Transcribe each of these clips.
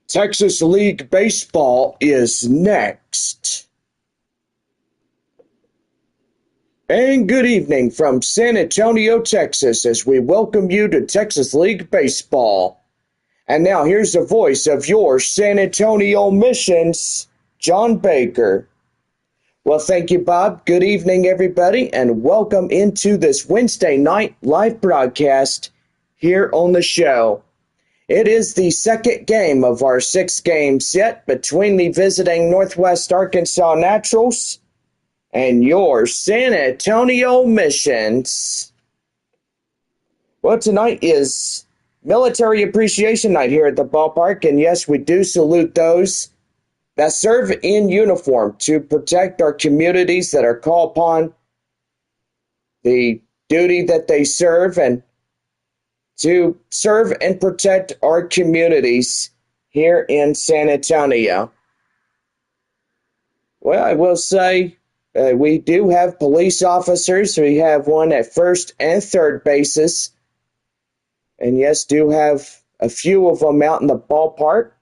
Texas League Baseball is next. And good evening from San Antonio, Texas, as we welcome you to Texas League Baseball. And now here's the voice of your San Antonio Missions, John Baker. Well, thank you, Bob. Good evening, everybody, and welcome into this Wednesday night live broadcast here on the show. It is the second game of our six-game set between the visiting Northwest Arkansas Naturals and your San Antonio Missions. Well, tonight is Military Appreciation Night here at the ballpark, and yes, we do salute those that serve in uniform to protect our communities that are called upon the duty that they serve and to serve and protect our communities here in San Antonio. Well, I will say we do have police officers. We have one at first and third bases. And yes, do have a few of them out in the ballpark,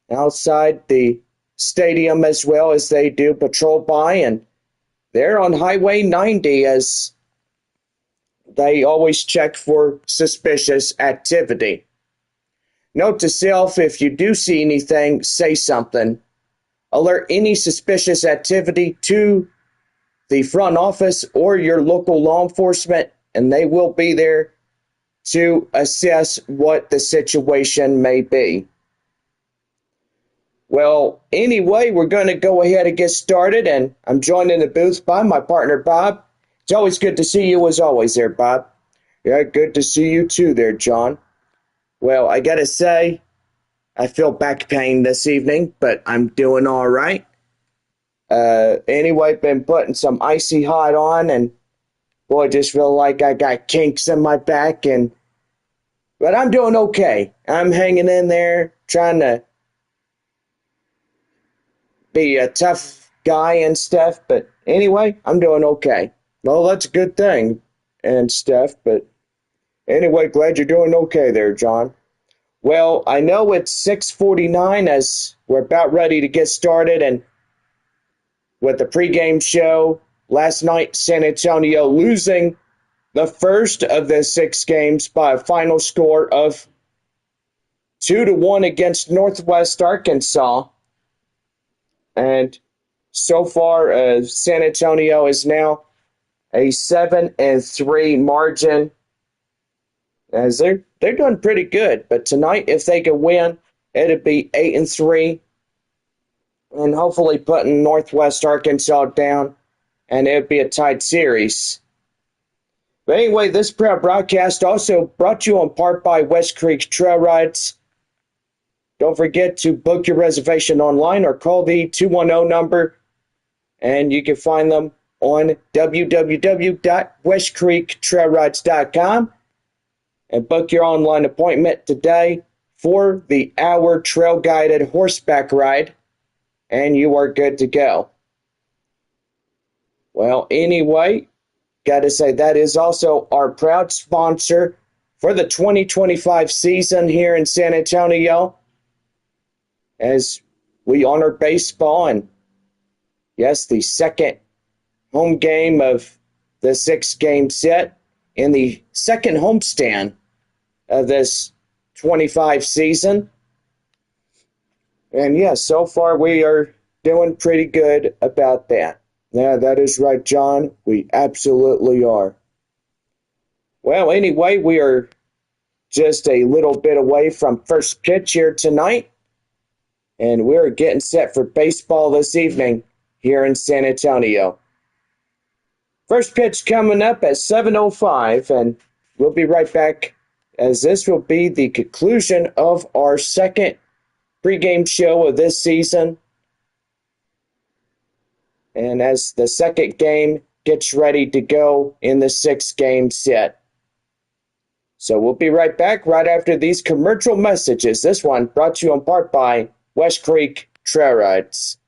outside the stadium as well, as they do patrol by. And they're on Highway 90 as they always check for suspicious activity. Note to self, if you do see anything, say something. Alert any suspicious activity to the front office or your local law enforcement, and they will be there to assess what the situation may be. Well, anyway, we're going to go ahead and get started, and I'm joined in the booth by my partner, Bob. It's always good to see you as always there, Bob. Yeah, good to see you too there, John. Well, I gotta say, I feel back pain this evening, but I'm doing all right. Anyway, been putting some icy hot on, and boy, just feel like I got kinks in my back, but I'm doing okay. I'm hanging in there, trying to be a tough guy and stuff, but anyway, I'm doing okay. Well, that's a good thing and stuff, but anyway, glad you're doing okay there, John. Well, I know it's 6:49 as we're about ready to get started, and with the pregame show last night, San Antonio losing the first of the six games by a final score of 2-1 against Northwest Arkansas. And so far, San Antonio is now a 7-3 margin, as they're doing pretty good. But tonight, if they can win, it'd be 8-3, and hopefully putting Northwest Arkansas down, and it'd be a tight series. But anyway, this broadcast also brought to you in part by West Creek Trail Rides. Don't forget to book your reservation online or call the 210 number, and you can find them on www.westcreektrailrides.com and book your online appointment today for the hour trail guided horseback ride, and you are good to go. Well, anyway, got to say that is also our proud sponsor for the 2025 season here in San Antonio, as we honor baseball, and yes, the second home game of the six-game set in the second homestand of this 25 season. And yes, so far we are doing pretty good about that. Yeah, that is right, John. We absolutely are. Well, anyway, we are just a little bit away from first pitch here tonight, and we're getting set for baseball this evening here in San Antonio. First pitch coming up at 7:05, and we'll be right back, as this will be the conclusion of our second pregame show of this season, and as the second game gets ready to go in the six-game set. So we'll be right back right after these commercial messages. This one brought to you in part by West Creek Trail Rides.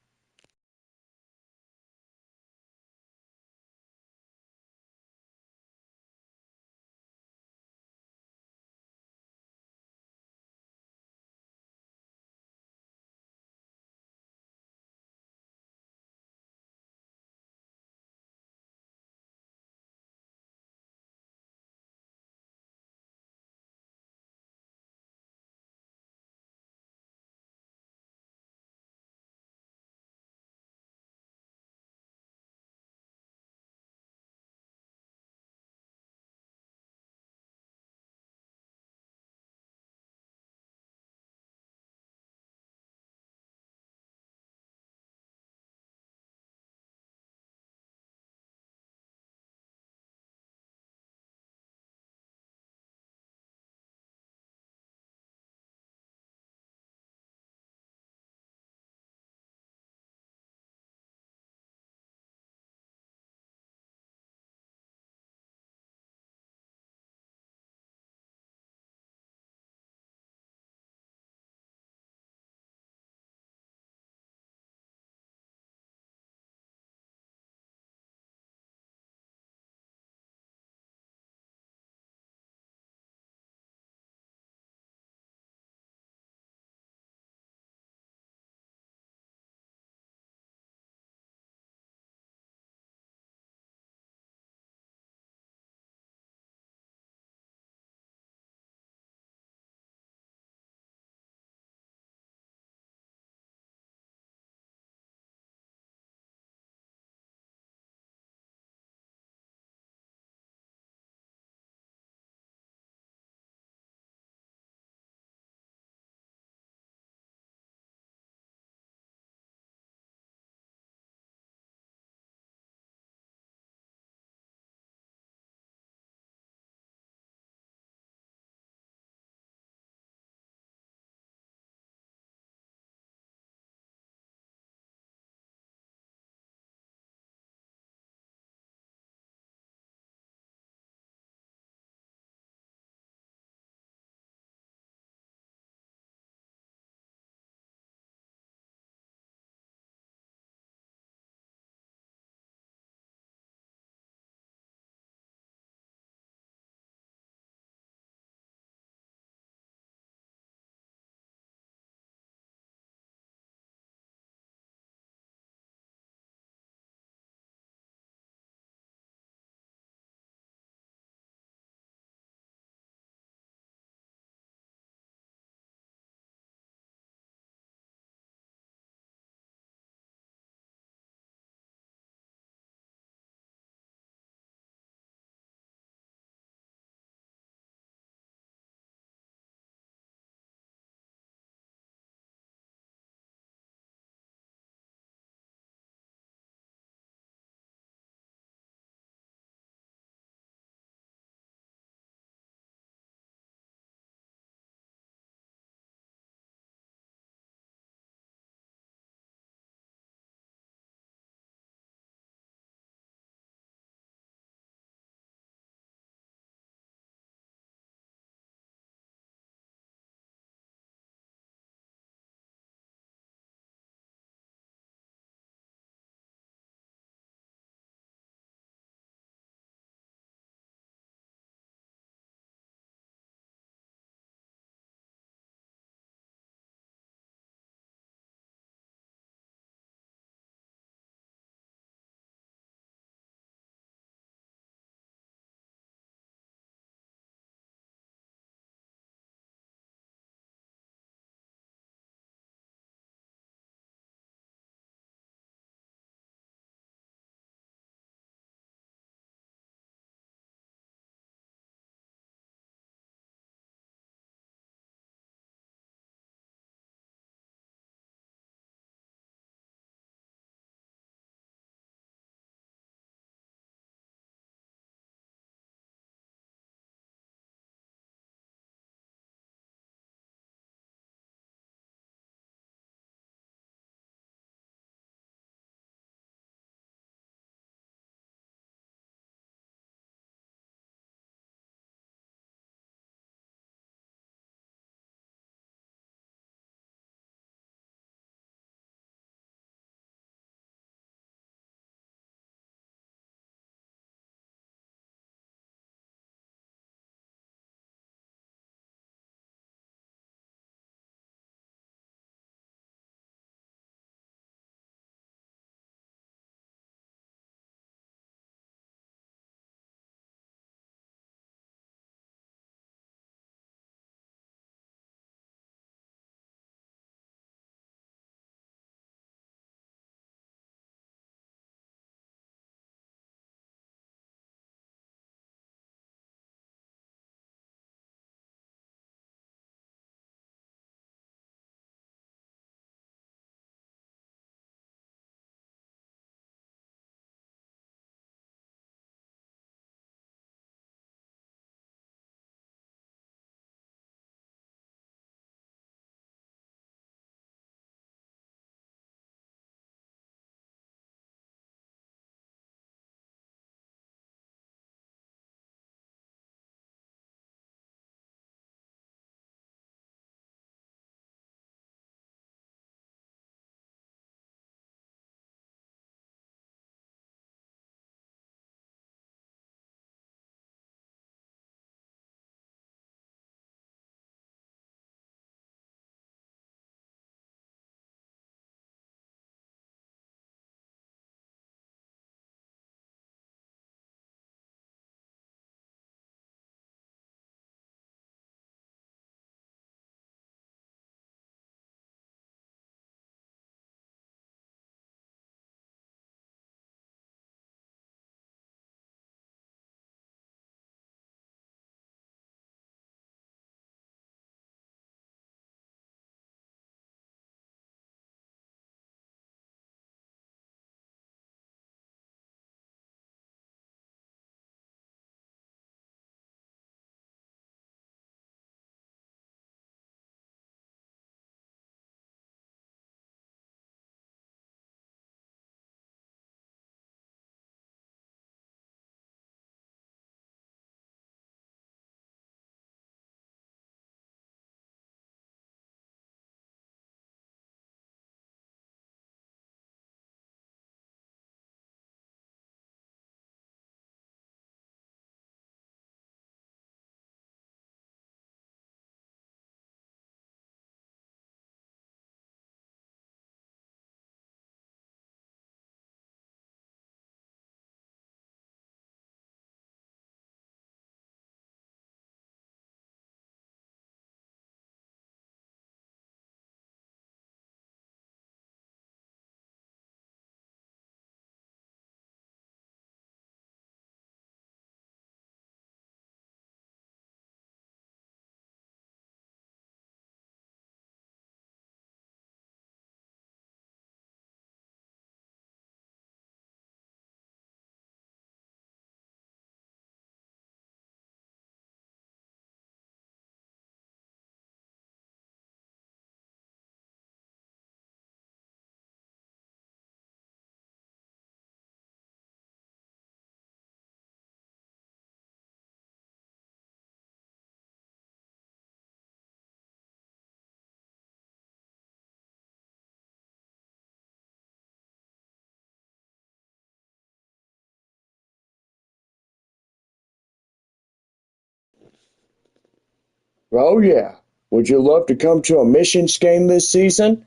Oh, yeah. Would you love to come to a missions game this season?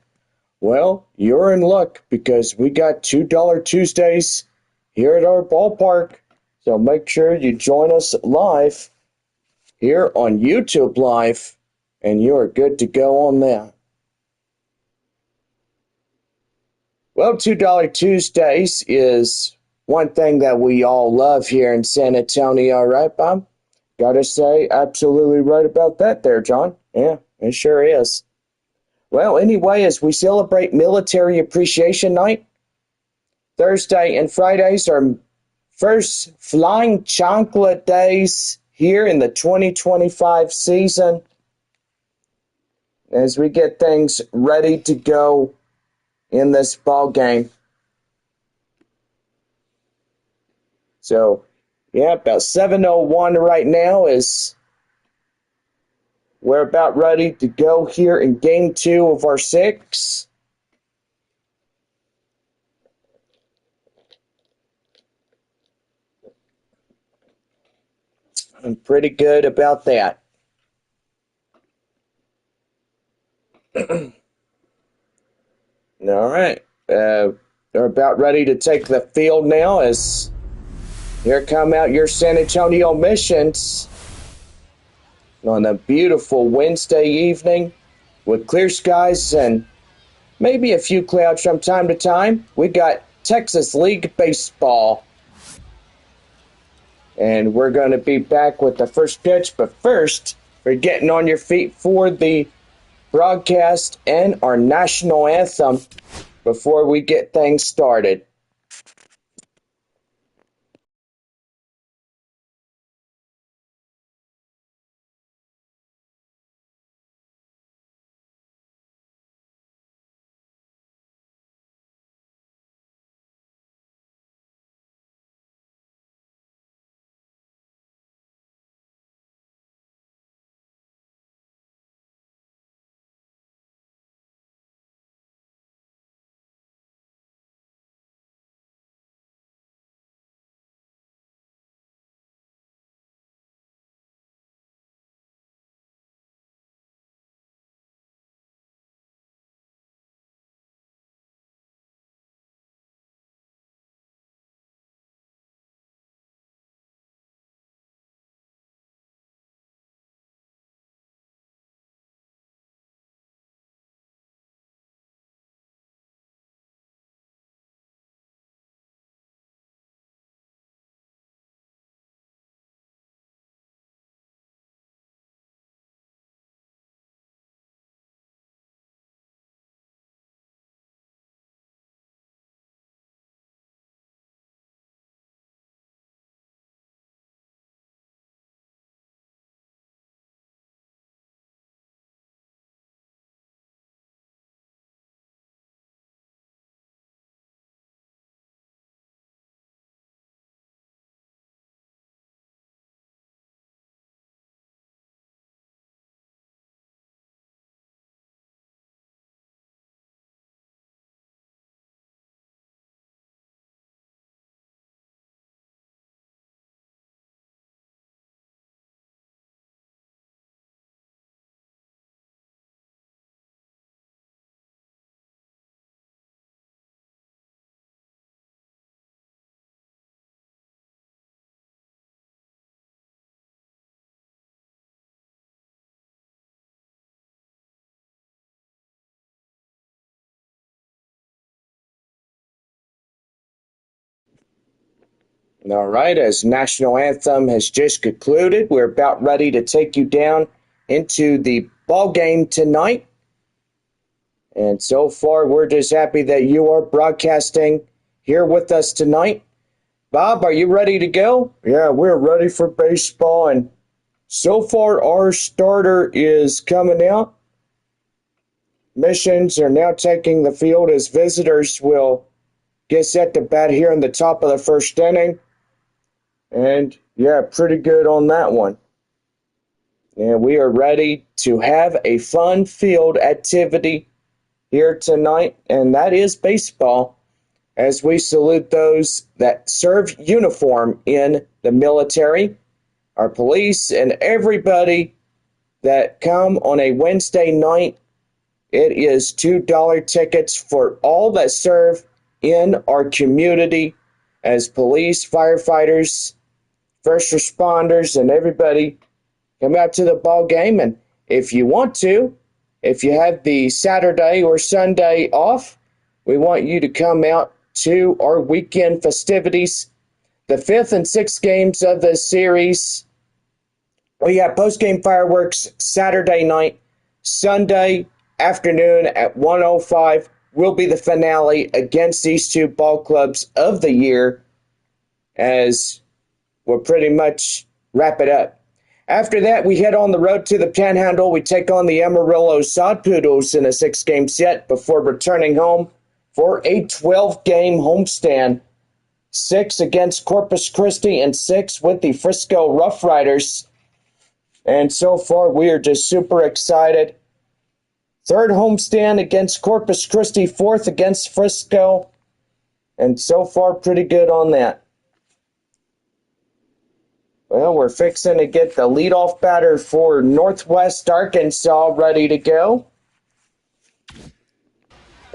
Well, you're in luck because we got $2 Tuesdays here at our ballpark. So make sure you join us live here on YouTube Live, and you are good to go on that. Well, $2 Tuesdays is one thing that we all love here in San Antonio, right, Bob? Gotta say, absolutely right about that there, John. Yeah, it sure is. Well, anyway, as we celebrate Military Appreciation Night, Thursday and Fridays are first Flying Chocolate Days here in the 2025 season as we get things ready to go in this ball game. So, yeah, about 7:01 right now is we're about ready to go here in game 2 of our 6. I'm pretty good about that. All right. They're about ready to take the field now as here come out your San Antonio Missions on a beautiful Wednesday evening with clear skies and maybe a few clouds from time to time. We got Texas League Baseball. And we're going to be back with the first pitch. But first, we're getting on your feet for the broadcast and our national anthem before we get things started. All right, as national anthem has just concluded, we're about ready to take you down into the ball game tonight. And so far, we're just happy that you are broadcasting here with us tonight. Bob, are you ready to go? Yeah, we're ready for baseball. And so far, our starter is coming out. Missions are now taking the field as visitors will get set to bat here in the top of the first inning. And yeah, pretty good on that one. And we are ready to have a fun field activity here tonight, and that is baseball, as we salute those that serve uniform in the military, our police, and everybody that come on a Wednesday night. It is $2 tickets for all that serve in our community as police, firefighters, first responders, and everybody come out to the ball game. And if you want to, if you have the Saturday or Sunday off, we want you to come out to our weekend festivities. The 5th and 6th games of the series. We have post-game fireworks Saturday night. Sunday afternoon at 1:05 will be the finale against these two ball clubs of the year, as we'll pretty much wrap it up. After that, we head on the road to the Panhandle. We take on the Amarillo Sod Poodles in a 6-game set before returning home for a 12-game homestand. 6 against Corpus Christi and 6 with the Frisco Rough Riders. And so far, we are just super excited. 3rd homestand against Corpus Christi, 4th against Frisco. And so far, pretty good on that. Well, we're fixing to get the leadoff batter for Northwest Arkansas ready to go.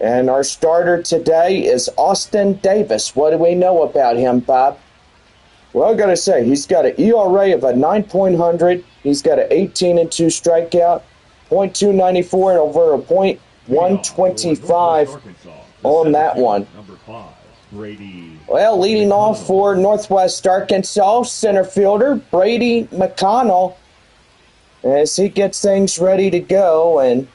And our starter today is Austin Davis. What do we know about him, Bob? Well, I got to say, he's got an ERA of a 9.00. He's got an 18-2 strikeout, .294 and over a .125 on that one. Well, leading off for Northwest Arkansas, center fielder Brady McConnell, as he gets things ready to go, and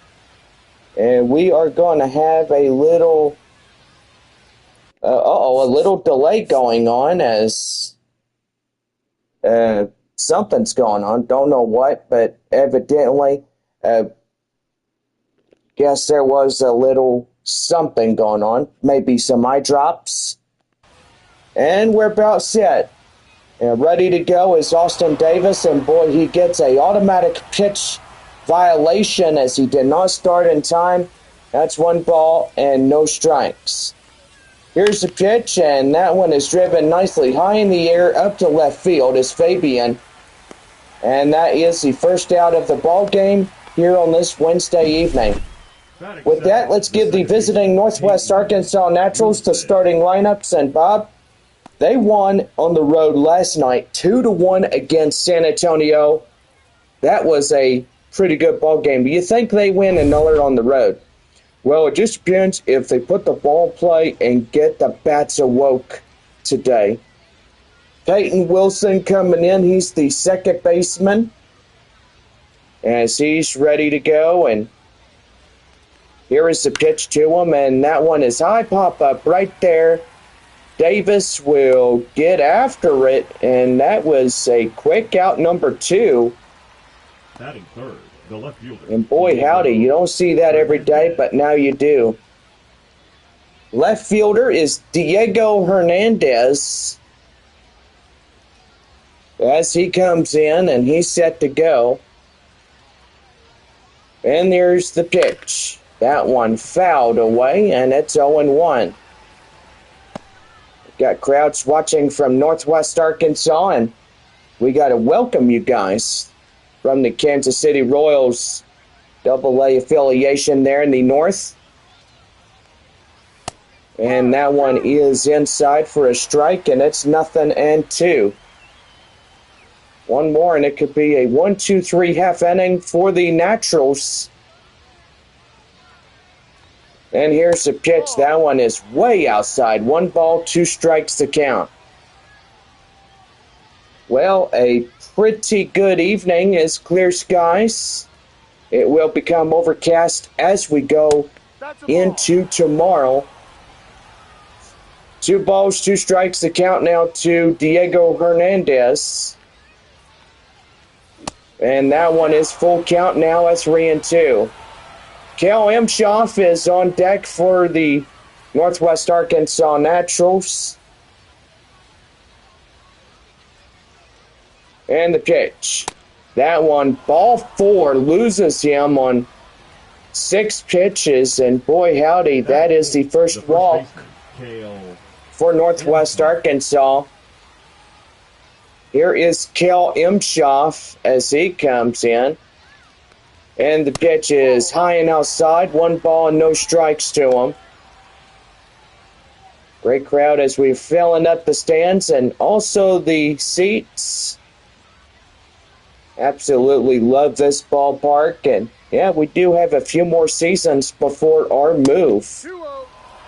we are going to have a little delay going on as something's going on. Don't know what, but evidently, guess there was a little something going on. Maybe some eye drops. And we're about set. And ready to go is Austin Davis, and boy, he gets a automatic pitch violation as he did not start in time. That's 1 ball and no strikes. Here's the pitch, and that one is driven nicely high in the air up to left field is Fabian. And that is the first out of the ball game here on this Wednesday evening. With that, let's give the visiting Northwest Arkansas Naturals the starting lineups. And Bob, they won on the road last night 2-1 against San Antonio. That was a pretty good ball game. Do you think they win another on the road? Well, it just depends if they put the ball in play and get the bats awoke today. Peyton Wilson coming in. He's the second baseman as he's ready to go. And here is the pitch to him, and that one is high pop up right there. Davis will get after it, and that was a quick out number 2. Batting third, the left fielder. And boy, howdy, you don't see that every day, but now you do. Left fielder is Diego Hernandez as he comes in, and he's set to go. And there's the pitch. That one fouled away, and it's 0-1. Got crowds watching from Northwest Arkansas, and we got to welcome you guys from the Kansas City Royals AA affiliation there in the north. And that one is inside for a strike, and it's 0-2. One more, and it could be a 1-2-3 half inning for the Naturals. And here's the pitch. That one is way outside. 1 ball, 2 strikes to count. Well, a pretty good evening is clear skies. It will become overcast as we go into tomorrow. 2 balls, 2 strikes to count now to Diego Hernandez. And that one is full count now at 3-2. Cal Imshoff is on deck for the Northwest Arkansas Naturals. And the pitch. That one, ball 4, loses him on 6 pitches. And boy, howdy, that is the first walk for Northwest Arkansas. Here is Cal Imshoff as he comes in. And the pitch is high and outside. 1 ball and no strikes to him. Great crowd as we're filling up the stands and also the seats. Absolutely love this ballpark. And yeah, we do have a few more seasons before our move.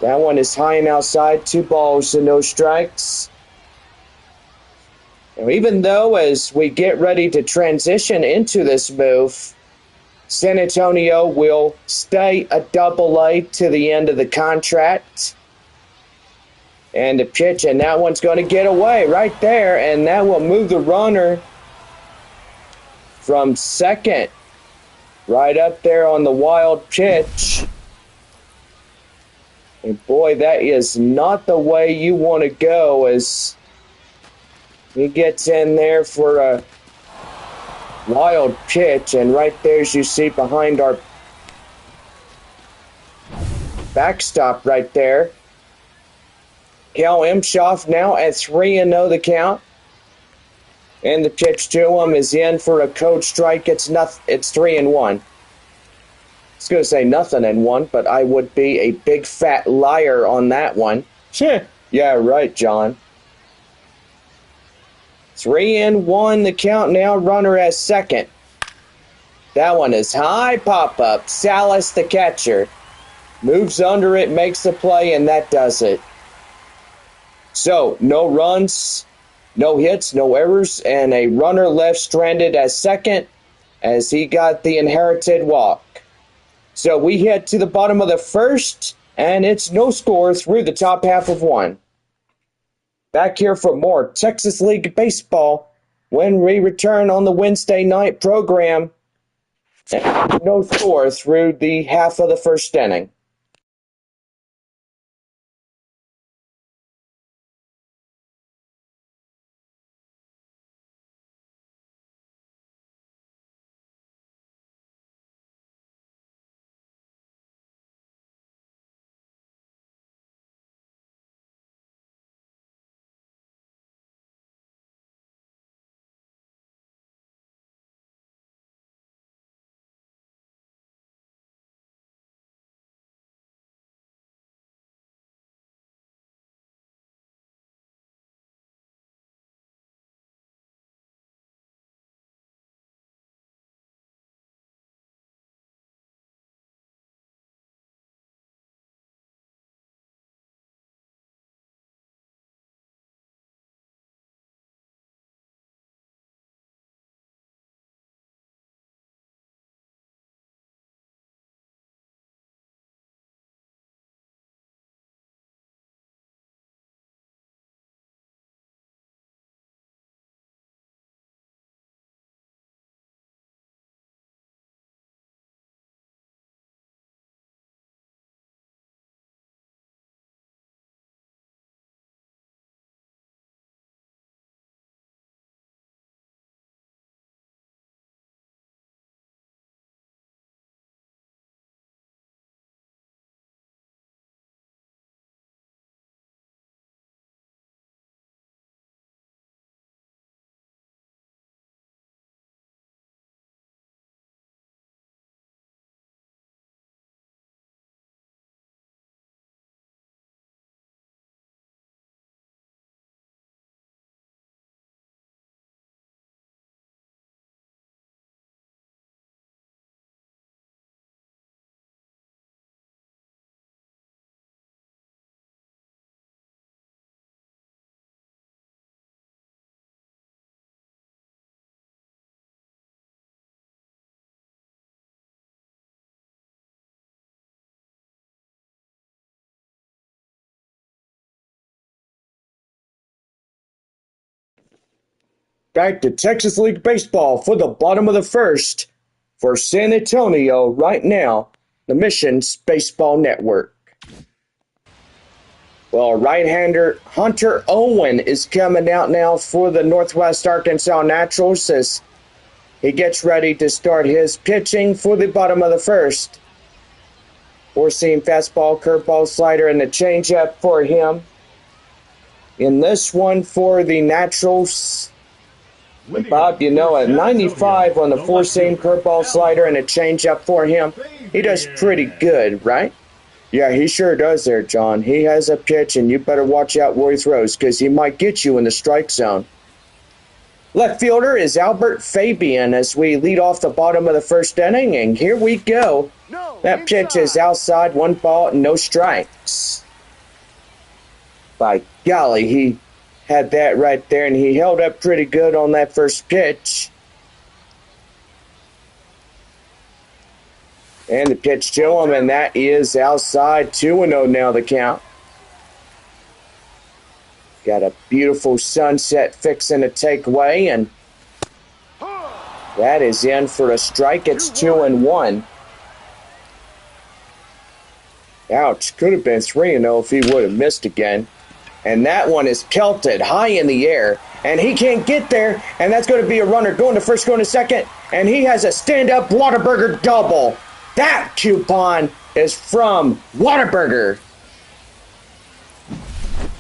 That one is high and outside. 2 balls and no strikes. Now, even though as we get ready to transition into this move, San Antonio will stay a Double-A to the end of the contract. And the pitch, and that one's going to get away right there, and that will move the runner from second right up there on the wild pitch. And boy, that is not the way you want to go as he gets in there for a wild pitch, and right there as you see behind our backstop right there. Cal Imshoff now at 3-0 the count. And the pitch to him is in for a code strike. It's 3-1. I was going to say nothing in one, but I would be a big fat liar on that one. Yeah, right, John. 3-1 the count now. Runner at second. That one is high pop-up. Salas, the catcher, moves under it, makes the play, and that does it. So, no runs, no hits, no errors, and a runner left stranded at second as he got the inherited walk. So we head to the bottom of the first, and it's no score through the top half of one. Back here for more Texas League Baseball when we return on the Wednesday night program. And no score through the half of the first inning. Back to Texas League Baseball for the bottom of the first for San Antonio right now, the Missions Baseball Network. Well, right-hander Hunter Owen is coming out now for the Northwest Arkansas Naturals as he gets ready to start his pitching for the bottom of the first. Four-seam fastball, curveball, slider, and a changeup for him. In this one for the Naturals, And Bob, you know, a 95 on the four-seam curveball slider and a changeup for him, he does pretty good, right? Yeah, he sure does there, John. He has a pitch, and you better watch out where he throws, because he might get you in the strike zone. Left fielder is Albert Fabian as we lead off the bottom of the first inning, and here we go. That pitch is outside, 1 ball, and no strikes. By golly, he had that right there, and he held up pretty good on that first pitch. And the pitch to him, and that is outside, 2-0 now the count. Got a beautiful sunset fixing to take away, and that is in for a strike. It's 2-1. Ouch, could have been 3-0 if he would have missed again. And that one is pelted high in the air, and he can't get there, and that's going to be a runner going to first, going to second, and he has a stand-up Whataburger double. That coupon is from Whataburger.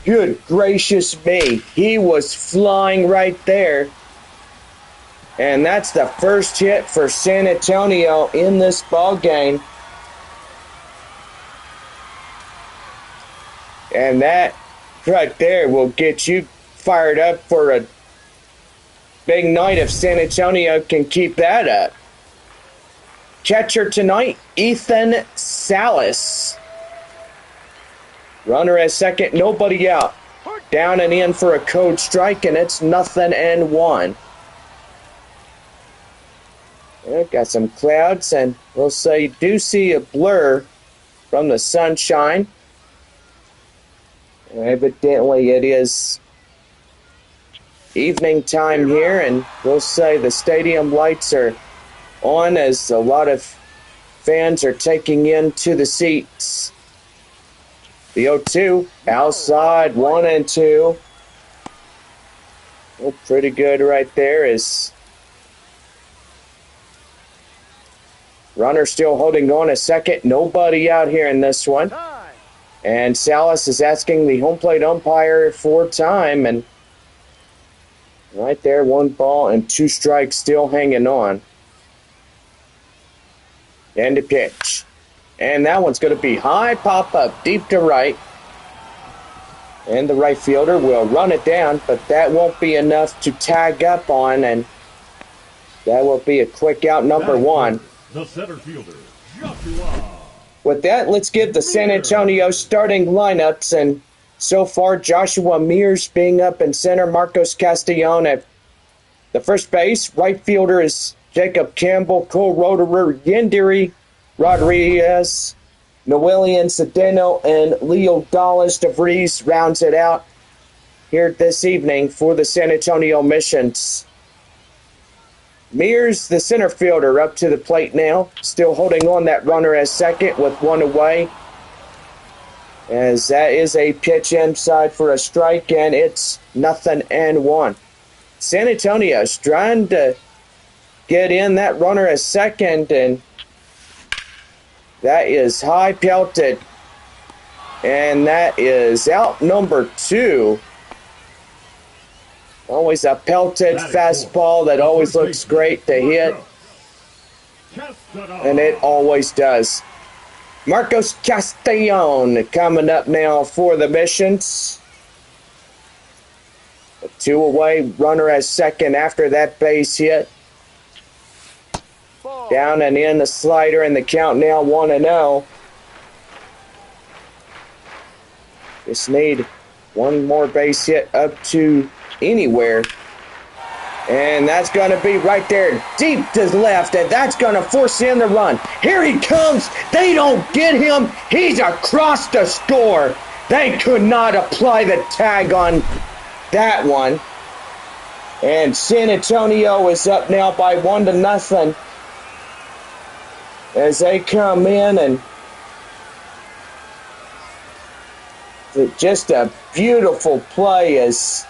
Good gracious me. He was flying right there. And that's the first hit for San Antonio in this ball game. And that right there will get you fired up for a big night if San Antonio can keep that up. Catcher tonight, Ethan Salas. Runner at second, nobody out. Down and in for a code strike, and it's 0-1. Got some clouds, and we'll say you do see a blur from the sunshine. Evidently, it is evening time here, and we'll say the stadium lights are on as a lot of fans are taking into the seats. The 0-2, outside, 1-2. Oh, pretty good right there. Is runner still holding on a second. Nobody out here in this one. And Salas is asking the home plate umpire for time. And right there, 1 ball and 2 strikes still hanging on. And the pitch. And that one's going to be high pop up, deep to right. And the right fielder will run it down, but that won't be enough to tag up on, and that will be a quick out, number 1. The center fielder, Joshua. With that, let's give the San Antonio starting lineups, and so far Joshua Mears being up in center, Marcos Castellon at the first base. Right fielder is Jacob Campbell, Cole Roederer, Yendiri Rodriguez, Noelian Cedeno, and Leo Dallas. DeVries rounds it out here this evening for the San Antonio Missions. Mears, the center fielder, up to the plate now, still holding on that runner as second with 1 away. As that is a pitch inside for a strike, and it's 0-1. San Antonio's trying to get in that runner as second, and that is high pelted. And that is out, number 2. Always a pelted fastball that always looks great to hit. And it always does. Marcos Castellon coming up now for the Missions. A 2 away, runner as second after that base hit. Down and in the slider, and the count now 1-0. Just need 1 more base hit up to anywhere. And that's going to be right there, deep to the left, and that's going to force in the run. Here he comes. They don't get him. He's across the score. They could not apply the tag on that one. And San Antonio is up now by 1-0. As they come in, and just a beautiful play as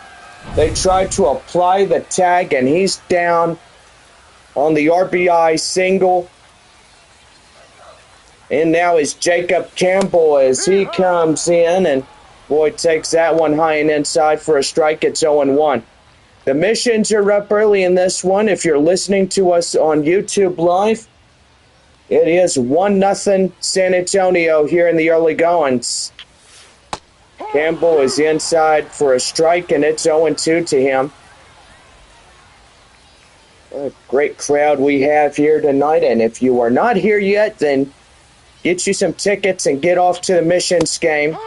they try to apply the tag, and he's down on the RBI single. And now is Jacob Campbell as he comes in, and boy, takes that one high and inside for a strike. It's 0-1. The missions are up early in this one. If you're listening to us on YouTube Live, it is 1-0 San Antonio here in the early goings. Campbell is inside for a strike, and it's 0-2 to him. What a great crowd we have here tonight, and if you are not here yet, then get you some tickets and get off to the missions game,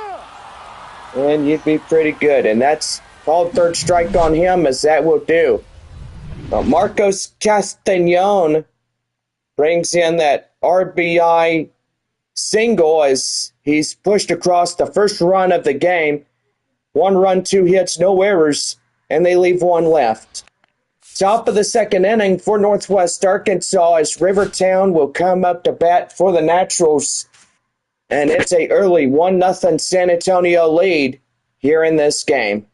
and you'd be pretty good. And that's called third strike on him, as that will do. Marcos Castañon brings in that RBI single as he's pushed across the first run of the game. 1 run, 2 hits, no errors, and they leave 1 left. Top of the second inning for Northwest Arkansas as Rivertown will come up to bat for the Naturals. And it's a early 1-0 San Antonio lead here in this game.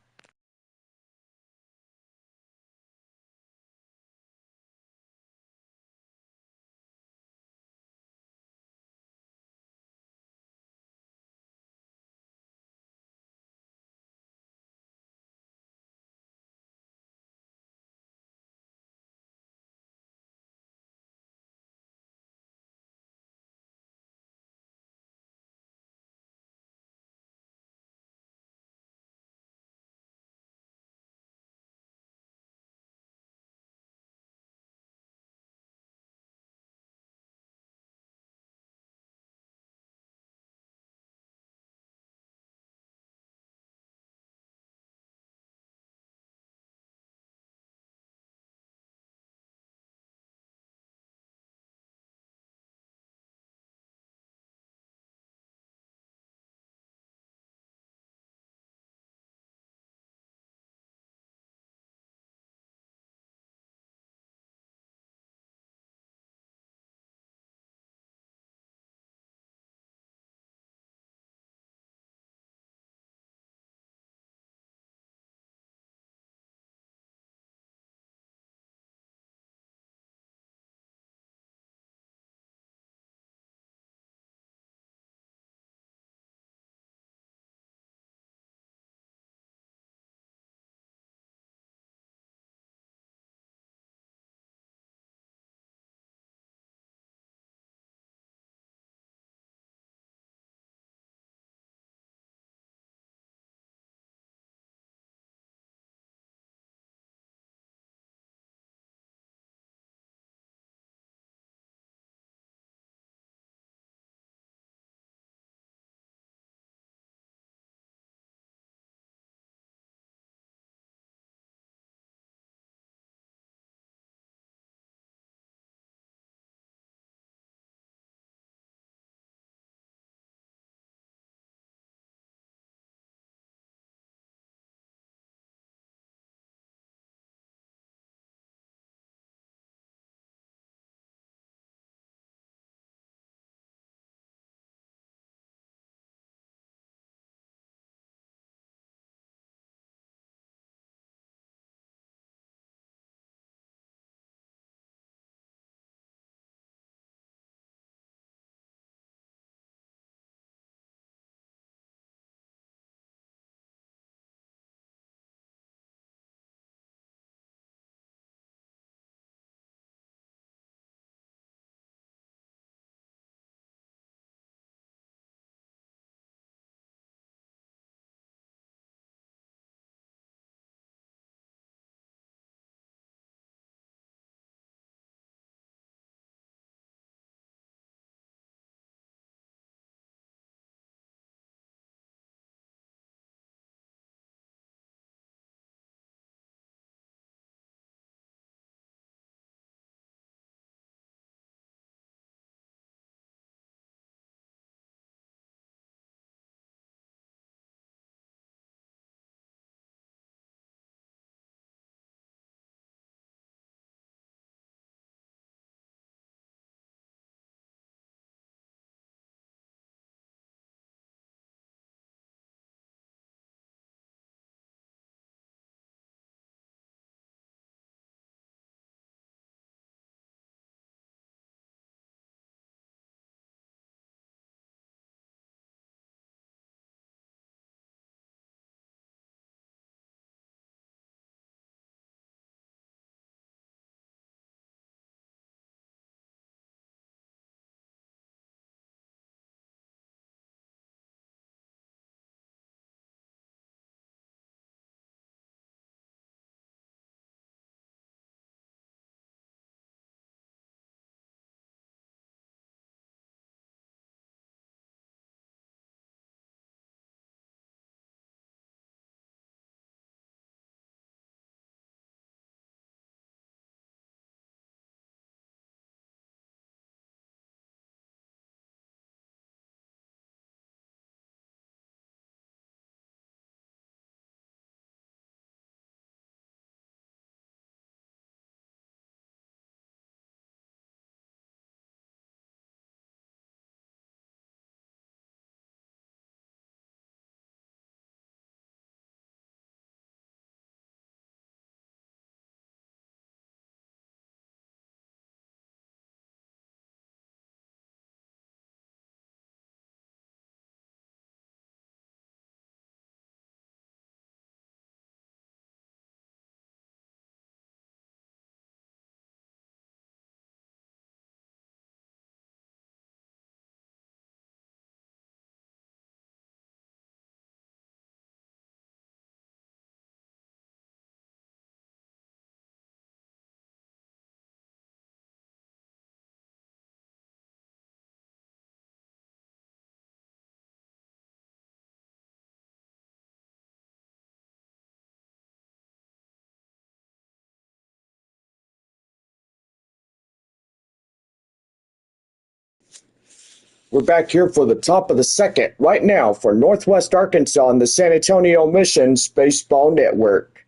We're back here for the top of the second right now for Northwest Arkansas and the San Antonio Missions Baseball Network.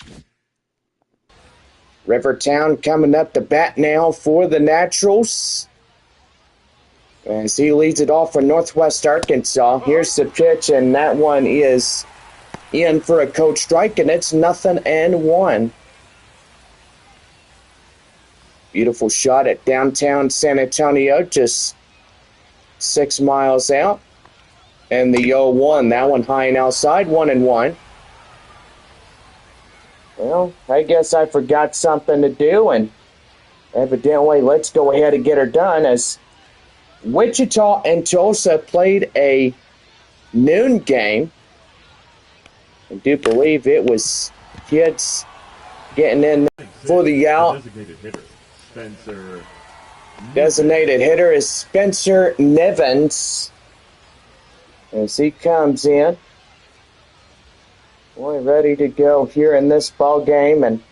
Rivertown coming up to bat now for the Naturals. As he leads it off for Northwest Arkansas. Here's the pitch, and that one is in for a coach strike, and it's 0-1. Beautiful shot at downtown San Antonio, just 6 miles out. And the 0-1, that one high and outside, 1-1. Well, I guess I forgot something to do, and evidently let's go ahead and get her done, as Wichita and Tulsa played a noon game. I do believe it was kids getting in for the out. Designated hitter is Spencer Nevins as he comes in. Boy, ready to go here in this ball game, and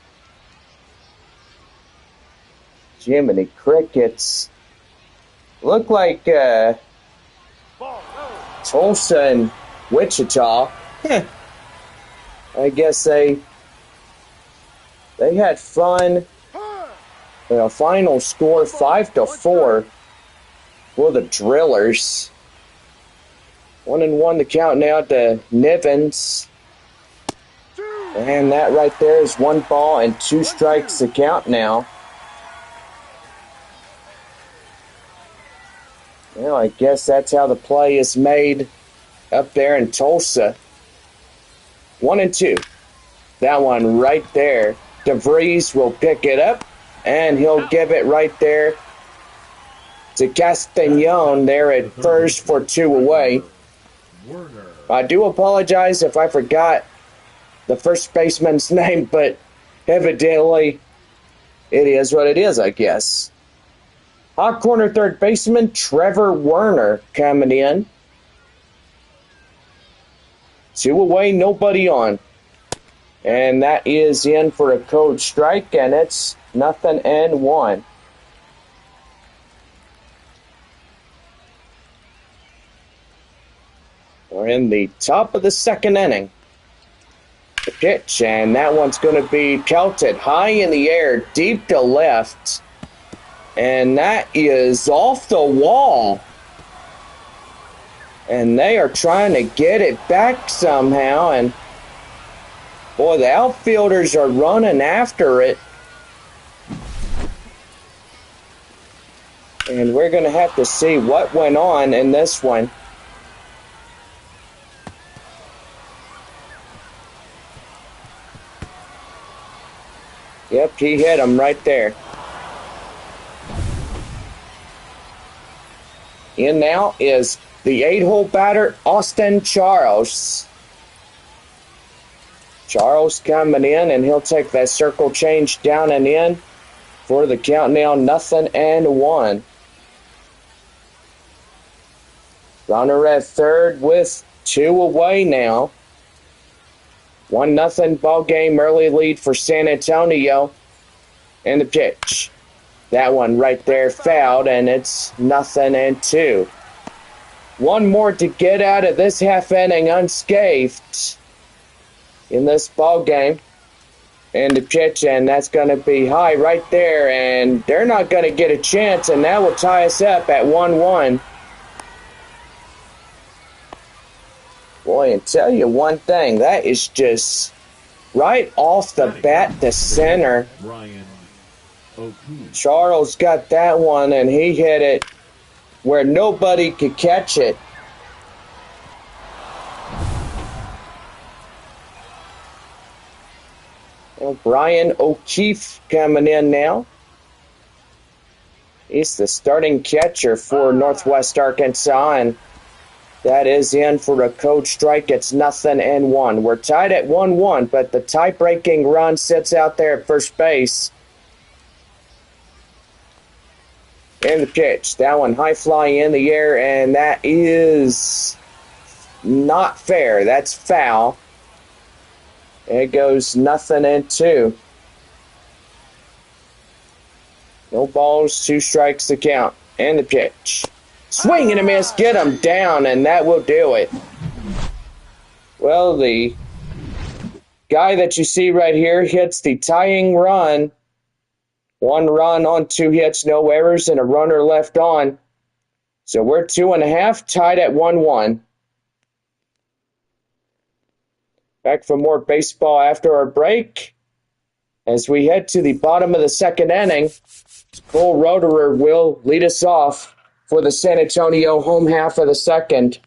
Jiminy Crickets. Look like Tulsa and Wichita. I guess they had fun. Final score 5-4 for the Drillers. 1-1 to count now to Nevins. And that right there is 1 ball and 2 strikes to count now. Well, I guess that's how the play is made up there in Tulsa. 1-2. That one right there. DeVries will pick it up, and he'll give it right there to Castagnon there at first for 2 away. I do apologize if I forgot the first baseman's name, but evidently it is what it is, I guess. Hot corner third baseman Trevor Werner coming in. 2 away, nobody on. And that is in for a code strike, and it's 0-1. We're in the top of the second inning. The pitch, and that one's going to be pelted high in the air, deep to left. And that is off the wall. And they are trying to get it back somehow, and boy, the outfielders are running after it. And we're going to have to see what went on in this one. Yep, he hit him right there. In now is the 8-hole batter, Austin Charles. Charles coming in, and he'll take that circle change down and in for the count now, 0-1. Runner at third with 2 away now. 1-0 ball game, early lead for San Antonio. And the pitch. That one right there fouled, and it's 0-2. One more to get out of this half inning unscathed in this ball game. And the pitch, and that's going to be high right there, and they're not going to get a chance, and that will tie us up at 1-1. Boy, and tell you one thing, that is just right off the bat to center. Charles got that one, and he hit it where nobody could catch it. Well, Brian O'Keefe coming in now. He's the starting catcher for Northwest Arkansas, and that is in for a code strike. It's 0-1. We're tied at 1-1, but the tie-breaking run sits out there at first base. And the pitch. That one high fly in the air, and that is not fair. That's foul. It goes 0-2. No balls, 2 strikes to count. And the pitch. Swing and a miss, get him down, and that will do it. Well, the guy that you see right here hits the tying run. 1 run on 2 hits, no errors, and a runner left on. So we're 2.5, tied at 1-1. Back for more baseball after our break. As we head to the bottom of the second inning, Cole Roederer will lead us off for the San Antonio home half of the second.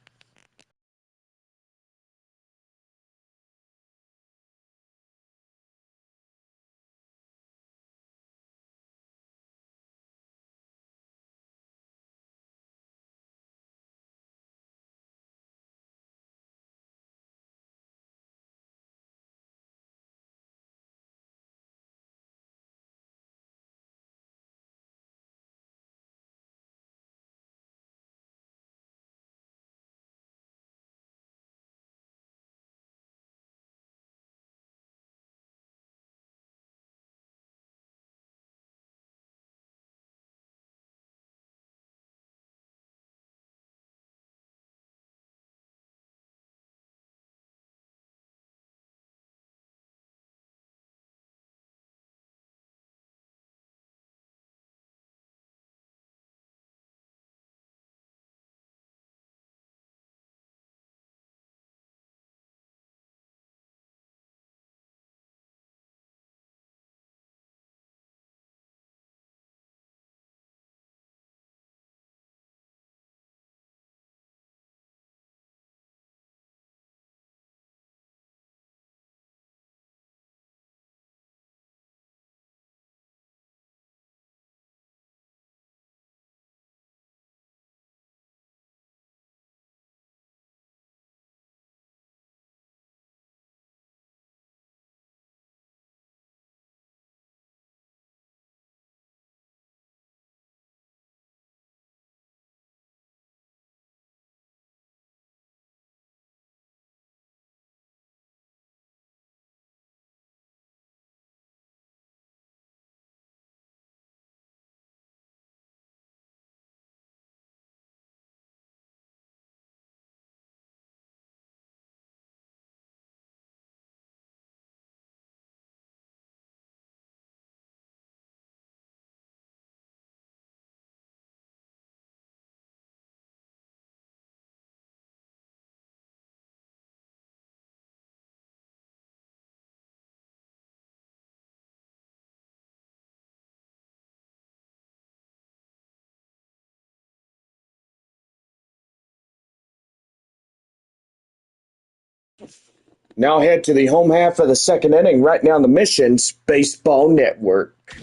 Now head to the home half of the second inning right now on the Missions Baseball Network.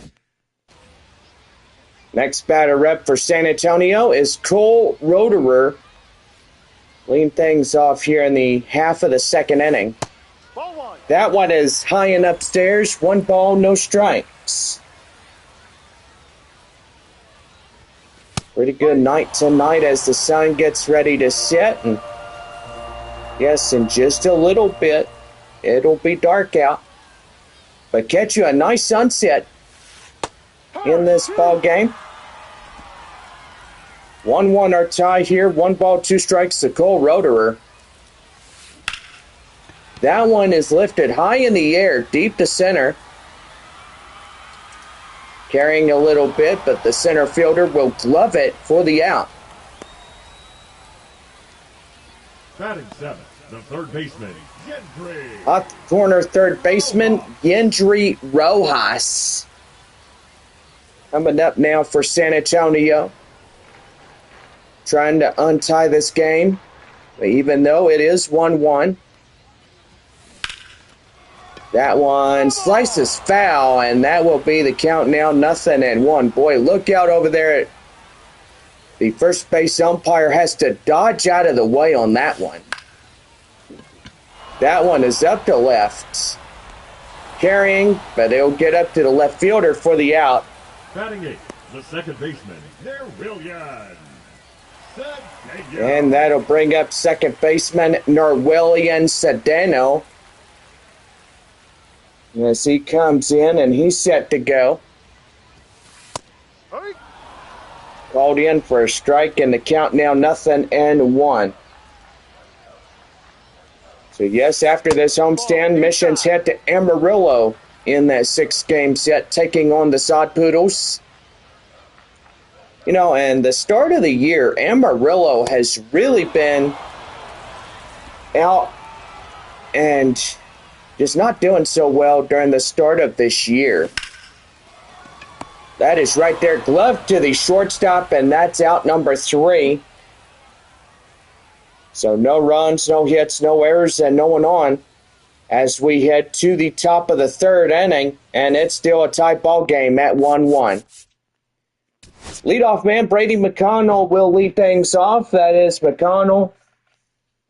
Next batter up for San Antonio is Cole Roederer. Leading things off here in the half of the second inning. That one is high and upstairs. 1 ball, no strikes. Pretty good night tonight as the sun gets ready to set. And yes, in just a little bit, it'll be dark out. But catch you a nice sunset in this ball game. 1-1 our tie here. 1 ball, 2 strikes to Cole Roederer. That one is lifted high in the air, deep to center. Carrying a little bit, but the center fielder will glove it for the out. Batting 7, the third baseman, Yendry. Off corner third baseman, Yendry Rojas. Coming up now for San Antonio. Trying to untie this game, even though it is 1-1. That one slices foul, and that will be the count now, 0-1. Boy, look out over there. The first base umpire has to dodge out of the way on that one. That one is up to left. Carrying, but it'll get up to the left fielder for the out. Batting 8, the second baseman, Norwillian. And that'll bring up second baseman Norwillian Cedeno. As he comes in and he's set to go. called in for a strike, and the count now 0-1. So yes, after this homestand, missions head to Amarillo in that 6-game set, taking on the Sod Poodles. You know, and the start of the year, Amarillo has really been out and just not doing so well during the start of this year. That is right there, glove to the shortstop, and that's out number 3. So no runs, no hits, no errors, and no one on as we head to the top of the 3rd inning, and it's still a tie ball game at 1-1. Leadoff man Brady McConnell will lead things off. That is McConnell,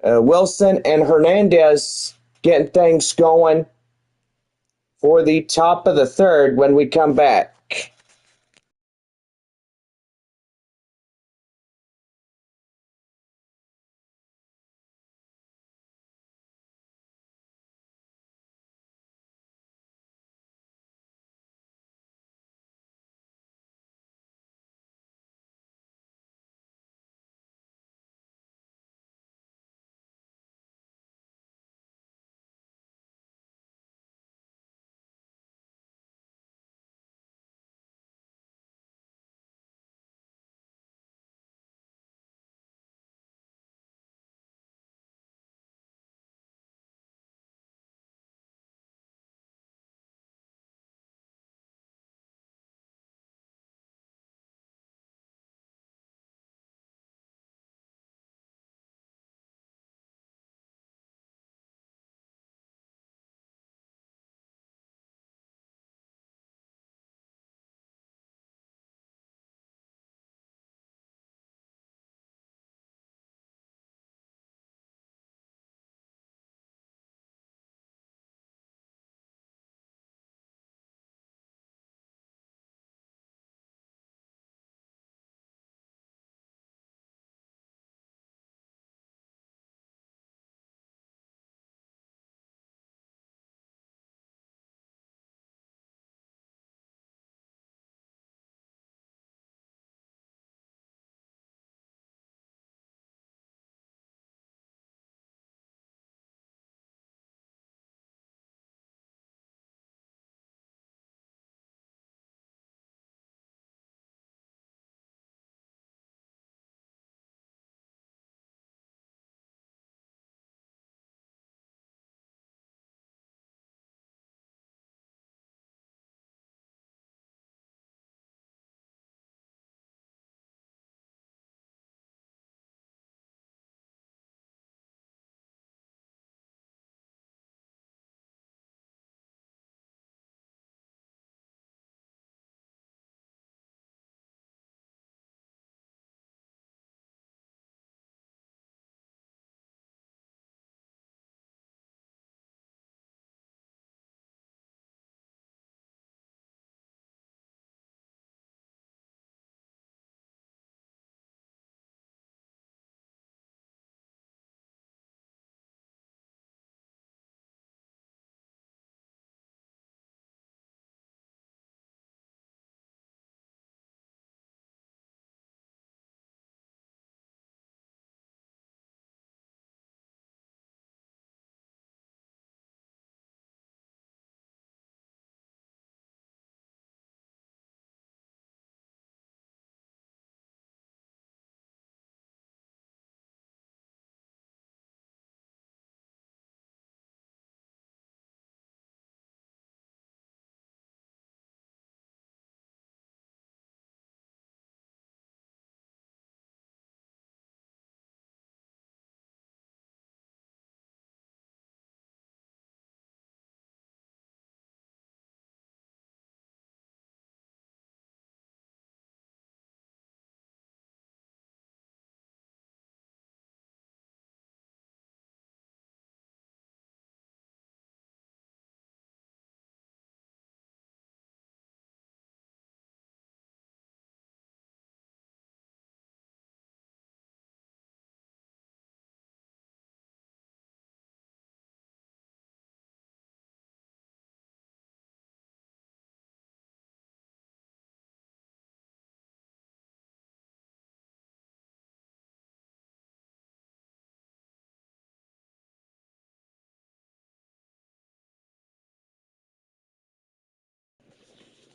Wilson, and Hernandez getting things going for the top of the 3rd when we come back.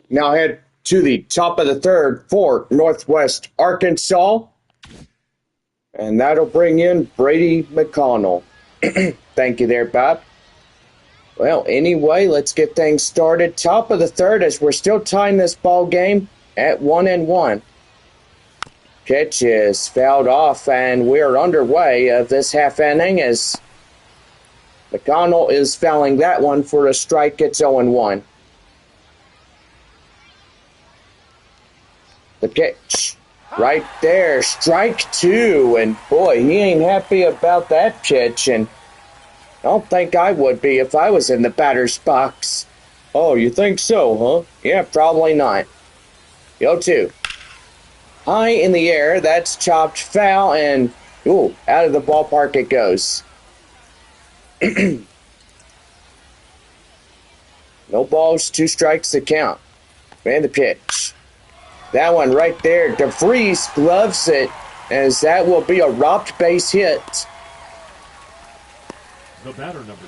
Now head to the top of the third for Northwest Arkansas. And that'll bring in Brady McConnell. Thank you there, Bob. Well, anyway, let's get things started. Top of the third as we're still tying this ball game at 1-1. Pitch is fouled off, and we're underway of this half inning as McConnell is fouling that one for a strike. It's 0-1. The pitch right there, strike two, and boy, he ain't happy about that pitch, and I don't think I would be if I was in the batter's box. Oh, you think so, huh? Yeah, probably not. 0-2. High in the air, that's chopped foul, and ooh, out of the ballpark it goes. No balls, 2 strikes to count. And the pitch. That one right there, DeVries gloves it, as that will be a robbed base hit.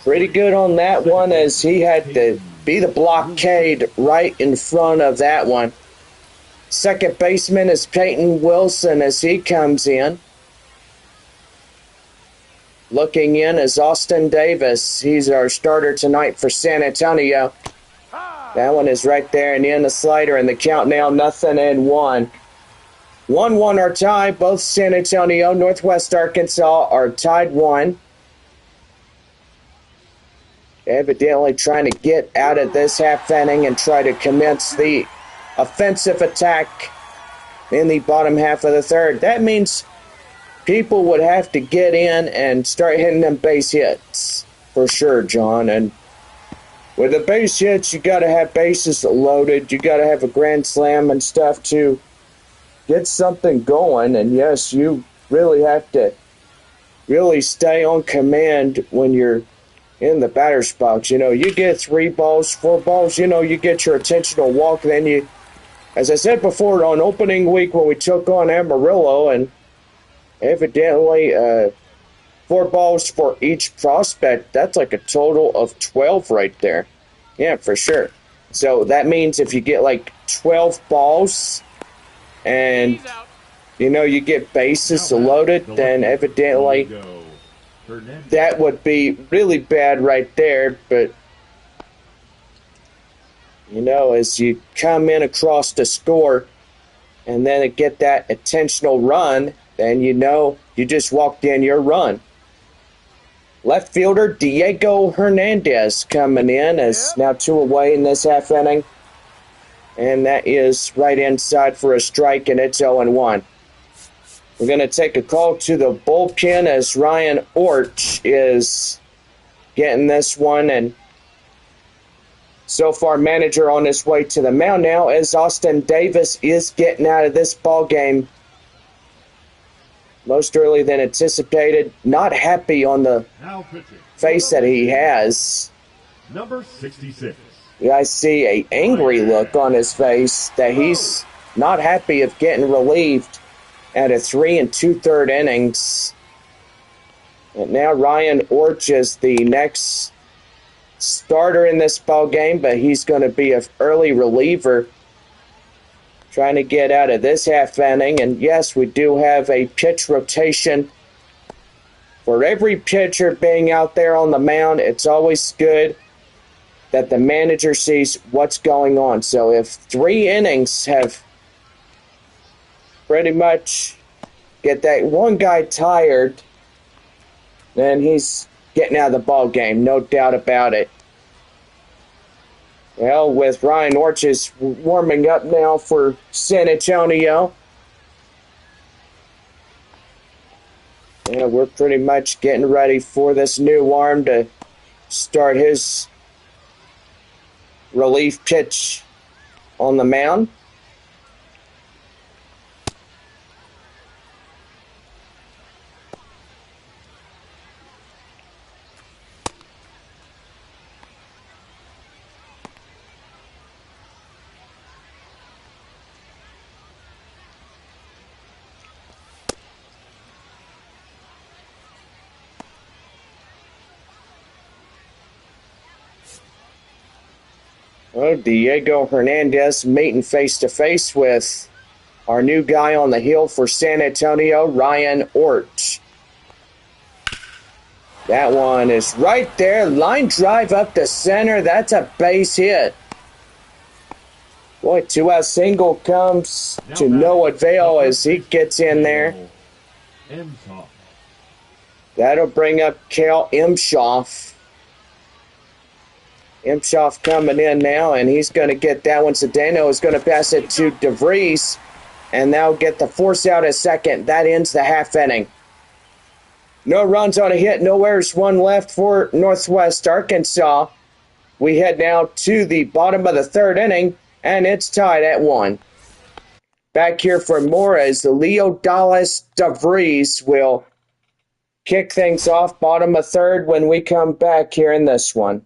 Pretty good on that one, as he had to be the blockade right in front of that one. Second baseman is Peyton Wilson as he comes in. Looking in is Austin Davis. He's our starter tonight for San Antonio. That one is right there and in the slider, and the count now 0-1. 1-1 our tie. Both San Antonio, Northwest Arkansas are tied 1. Evidently trying to get out of this half inning and try to commence the offensive attack in the bottom half of the third. That means people would have to get in and start hitting them base hits for sure, John. And with the base hits, you got to have bases loaded. You got to have a grand slam and stuff to get something going. And yes, you really have to really stay on command when you're in the batter's box. You know, you get 3 balls, 4 balls, you know, you get your intentional walk. Then you, as I said before, on opening week when we took on Amarillo, and evidently 4 balls for each prospect, that's like a total of 12 right there. Yeah, for sure. So that means if you get like 12 balls and, you know, you get bases loaded, then evidently that would be really bad right there. But, you know, as you come in across the score and then get that intentional run, then you know you just walked in your run. Left fielder Diego Hernandez coming in as now 2 away in this half inning. And that is right inside for a strike, and it's 0-1. We're going to take a call to the bullpen as Ryan Orch is getting this one, and so far manager on his way to the mound now as Austin Davis is getting out of this ball game most early than anticipated. Not happy on the face that he has. Number 66. I see an angry look on his face that he's not happy of getting relieved at a 3 2/3 innings. And now Ryan Orch is the next starter in this ball game, but he's going to be an early reliever trying to get out of this half inning. And yes, we do have a pitch rotation. For every pitcher being out there on the mound, it's always good that the manager sees what's going on. So if 3 innings have pretty much get that one guy tired, then he's getting out of the ball game, no doubt about it. Well, with Ryan Orchis warming up now for San Antonio, yeah, we're pretty much getting ready for this new arm to start his relief pitch on the mound. Well, Diego Hernandez meeting face-to-face with our new guy on the hill for San Antonio, Ryan Ort. That one is right there. Line drive up the center. That's a base hit. Boy, two-out single comes to no avail as he gets in there. That'll bring up Cal Imshoff. Imshoff coming in now, and he's going to get that one. Sedano is going to pass it to DeVries, and they'll get the force out at second. That ends the half inning. No runs on a hit, no errors, one left for Northwest Arkansas. We head now to the bottom of the third inning, and it's tied at 1. Back here for more as Leo Dallas DeVries will kick things off bottom of third when we come back here in this one.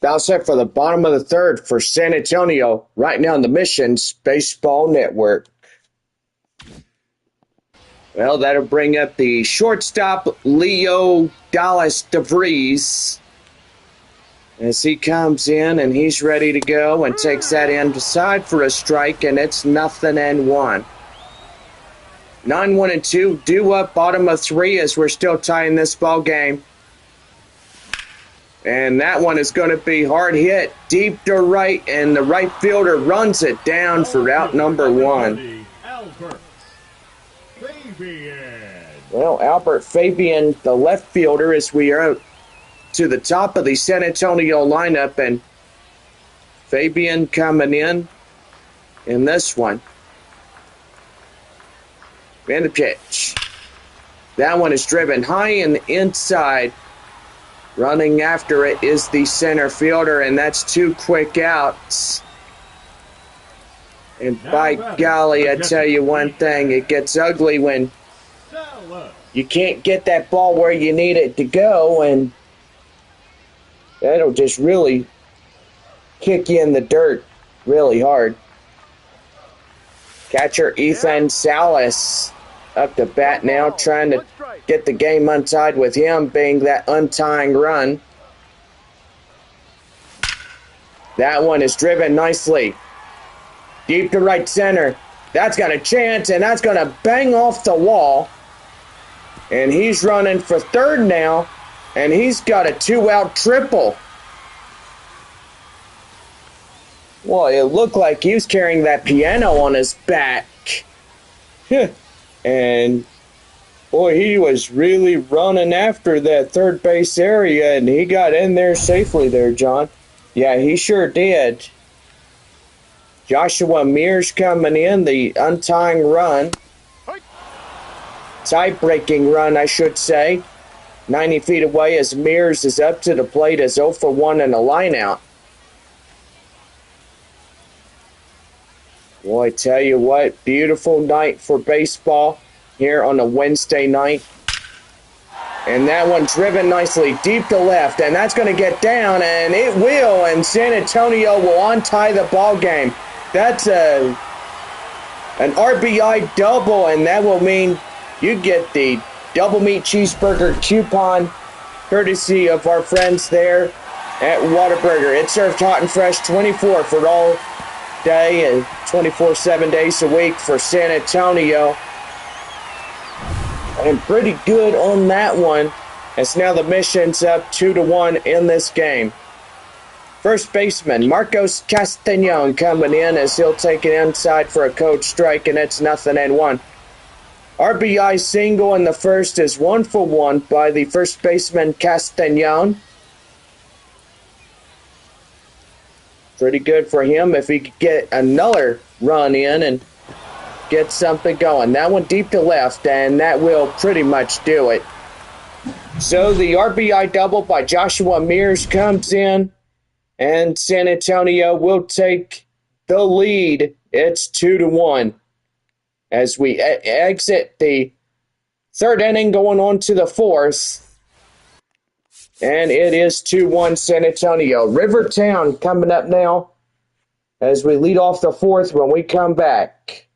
That's it for the bottom of the third for San Antonio, right now on the Missions Baseball Network. Well, that'll bring up the shortstop, Leo Dallas DeVries, as he comes in and he's ready to go and takes that inside for a strike, and it's 0-1. 9-1-2, due up bottom of 3 as we're still tying this ball game. And that one is going to be hard hit deep to right, and the right fielder runs it down for out number 1. Albert Fabian. Well, Albert Fabian, the left fielder, as we are to the top of the San Antonio lineup, and Fabian coming in this one. And the pitch. That one is driven high and inside. Running after it is the center fielder, and that's 2 quick outs. And Now by batting, golly, I the tell you one thing, it gets ugly when Dallas. you can't get that ball where you need it to go, and that'll just really kick you in the dirt really hard. Catcher Ethan Salas up to bat now, trying to get the game untied with him being that untying run. That one is driven nicely. Deep to right center. That's got a chance, and that's going to bang off the wall. And he's running for third now, and he's got a 2-out triple. Well, it looked like he was carrying that piano on his back. And boy, he was really running after that third base area, and he got in there safely there, John. Yeah, he sure did. Joshua Mears coming in, the untying run. Tie-breaking run, I should say. 90 feet away as Mears is up to the plate as 0 for 1 and a lineout. Boy, I tell you what, beautiful night for baseball here on a Wednesday night. And that one driven nicely deep to left, and that's going to get down, and it will, and San Antonio will untie the ball game. That's an RBI double, and that will mean you get the double meat cheeseburger coupon courtesy of our friends there at Whataburger. It's served hot and fresh 24 for all day and 24 7 days a week for San Antonio. And pretty good on that one, as now the mission's up 2-1 in this game. First baseman Marcos Castañon coming in as he'll take it inside for a code strike, and it's 0-1. RBI single in the first is 1 for 1 by the first baseman Castañon. Pretty good for him if he could get another run in and get something going. That one deep to left, and that will pretty much do it. So the RBI double by Joshua Mears comes in, and San Antonio will take the lead. It's 2-1 as we exit the third inning, going on to the fourth. And it is 2-1 San Antonio. Rivertown coming up now as we lead off the fourth when we come back.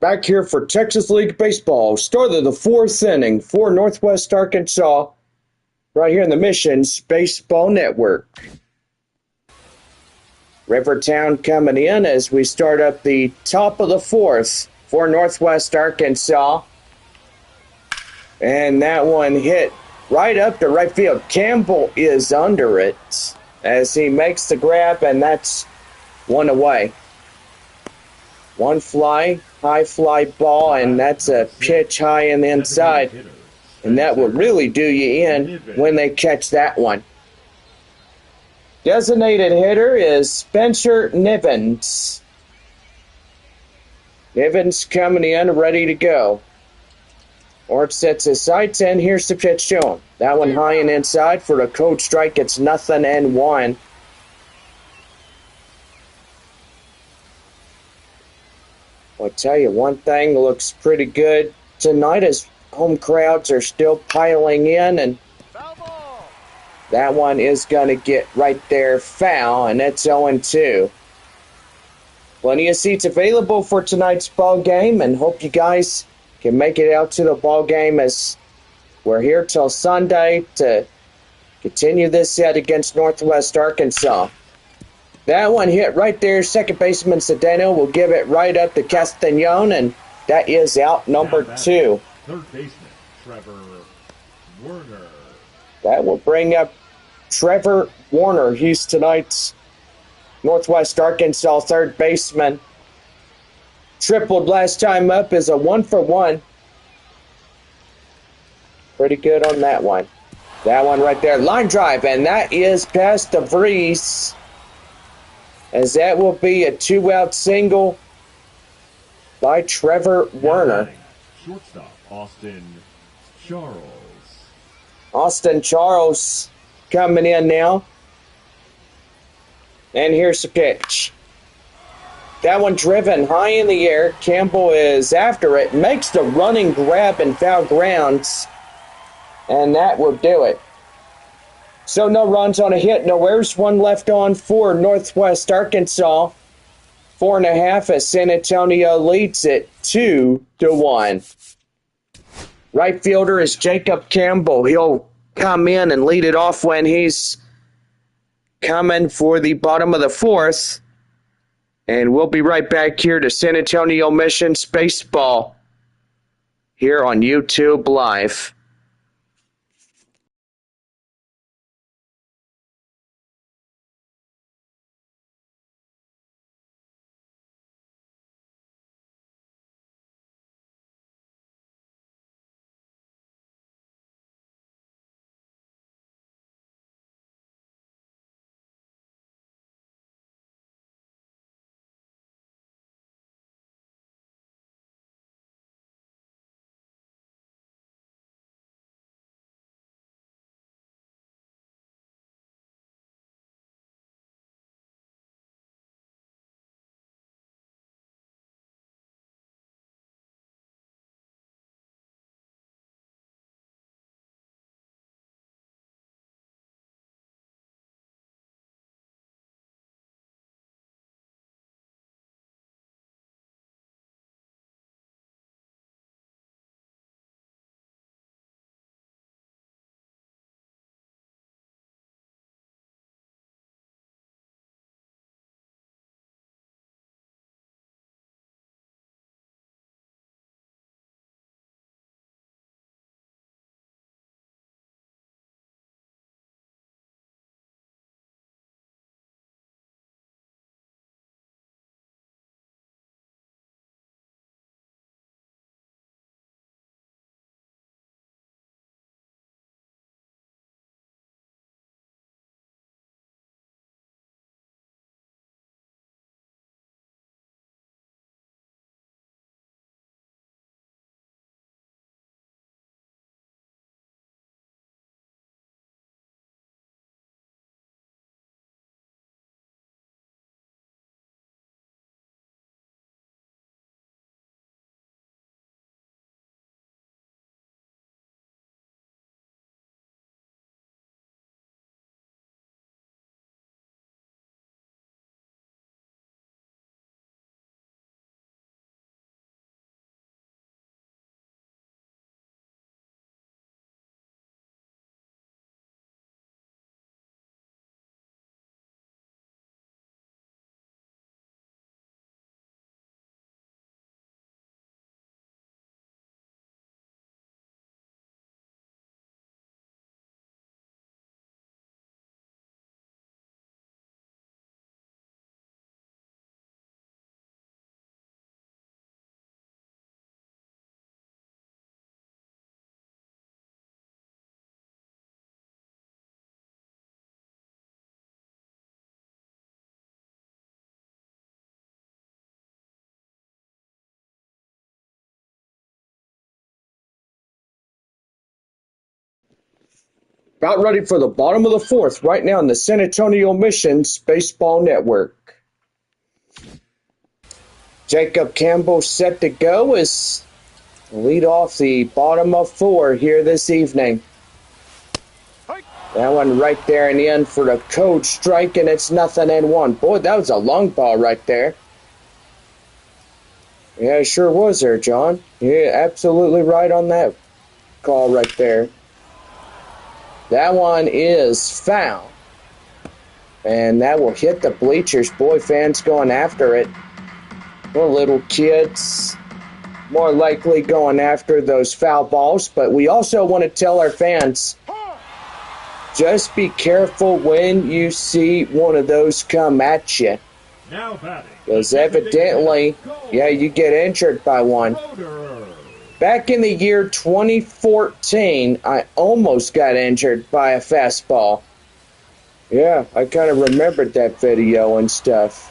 Back here for Texas League Baseball. Start of the fourth inning for Northwest Arkansas. Right here in the Missions Baseball Network. Rivertown coming in as we start up the top of the fourth for Northwest Arkansas. And that one hit right up to right field. Campbell is under it as he makes the grab, and that's one away. One fly, high fly ball, and that's a pitch high in the inside. And that will really do you in when they catch that one. Designated hitter is Spencer Nivens. Nivens coming in, ready to go. Ort sets his sights, and here's the pitch to him. That one high and inside for a cold strike. It's 0-1. I'll tell you, one thing looks pretty good tonight as home crowds are still piling in, and that one is going to get right there foul, and it's 0-2. Plenty of seats available for tonight's ball game, and hope you guys can make it out to the ball game as we're here till Sunday to continue this set against Northwest Arkansas. That one hit right there. Second baseman Cedeno will give it right up to Castañon, and that is out number 2. Third baseman Trevor Werner. That will bring up Trevor Warner. He's tonight's Northwest Arkansas third baseman. Tripled last time up is a 1-for-1. Pretty good on that one. That one right there, line drive, and that is past DeVries, as that will be a 2-out single by Trevor Werner. Shortstop Austin Charles. Austin Charles coming in now. And here's the pitch. That one driven high in the air. Campbell is after it, makes the running grab in foul grounds, and that will do it. So no runs on a hit, no errors, one left on for Northwest Arkansas. 4.5 as San Antonio leads it 2-1. Right fielder is Jacob Campbell. He'll come in and lead it off when he's coming for the bottom of the fourth. And we'll be right back here to San Antonio Missions Baseball here on YouTube Live. About ready for the bottom of the fourth right now in the San Antonio Missions Baseball Network. Jacob Campbell set to go as lead off the bottom of four here this evening. That one right there in the end for the code strike, and it's 0-1. Boy, that was a long ball right there. Yeah, it sure was there, John. You're absolutely right on that call right there. That one is foul. And that will hit the bleachers. Boy, fans going after it. More little kids more likely going after those foul balls. But we also want to tell our fans, just be careful when you see one of those come at you. Now batting. Because evidently, yeah, you get injured by one. Back in the year 2014, I almost got injured by a fastball. Yeah, I kind of remembered that video and stuff.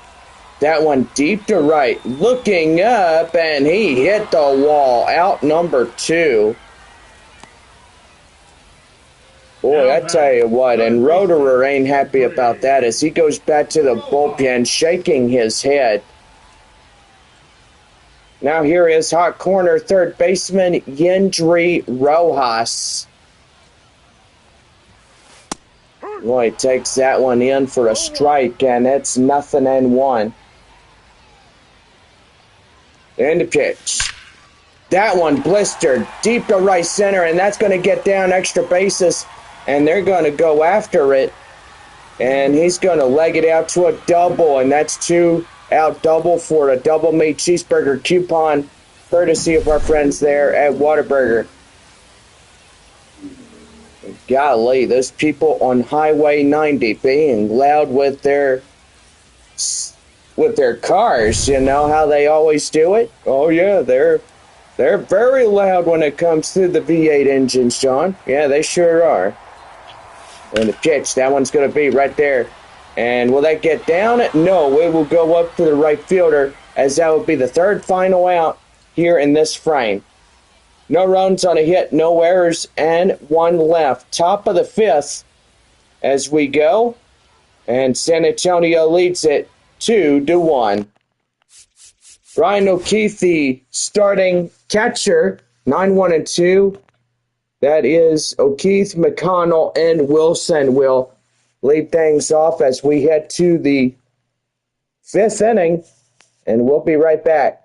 That one deep to right, looking up, and he hit the wall. Out number 2. Boy, I tell you what, and Roederer ain't happy about that as he goes back to the bullpen, shaking his head. Now here is hot corner third baseman Yendry Rojas. Boy, takes that one in for a strike, and it's 0-1. And the pitch. That one blistered deep to right center, and that's going to get down extra bases, and they're going to go after it. And he's going to leg it out to a double, and that's 2 out double for a double meat cheeseburger coupon, courtesy of our friends there at Whataburger. Golly, those people on Highway 90 being loud with their cars, you know how they always do it? Oh yeah, they're very loud when it comes to the V8 engines, John. Yeah, they sure are. And the pitch, that one's going to be right there. And will that get down? No, it will go up to the right fielder, as that will be the third final out here in this frame. No runs on a hit, no errors, and 1 left. Top of the 5th as we go. And San Antonio leads it 2-1. Ryan O'Keefe, the starting catcher, 9-1-2. That is O'Keefe, McConnell, and Wilson will lead things off as we head to the 5th inning, and we'll be right back.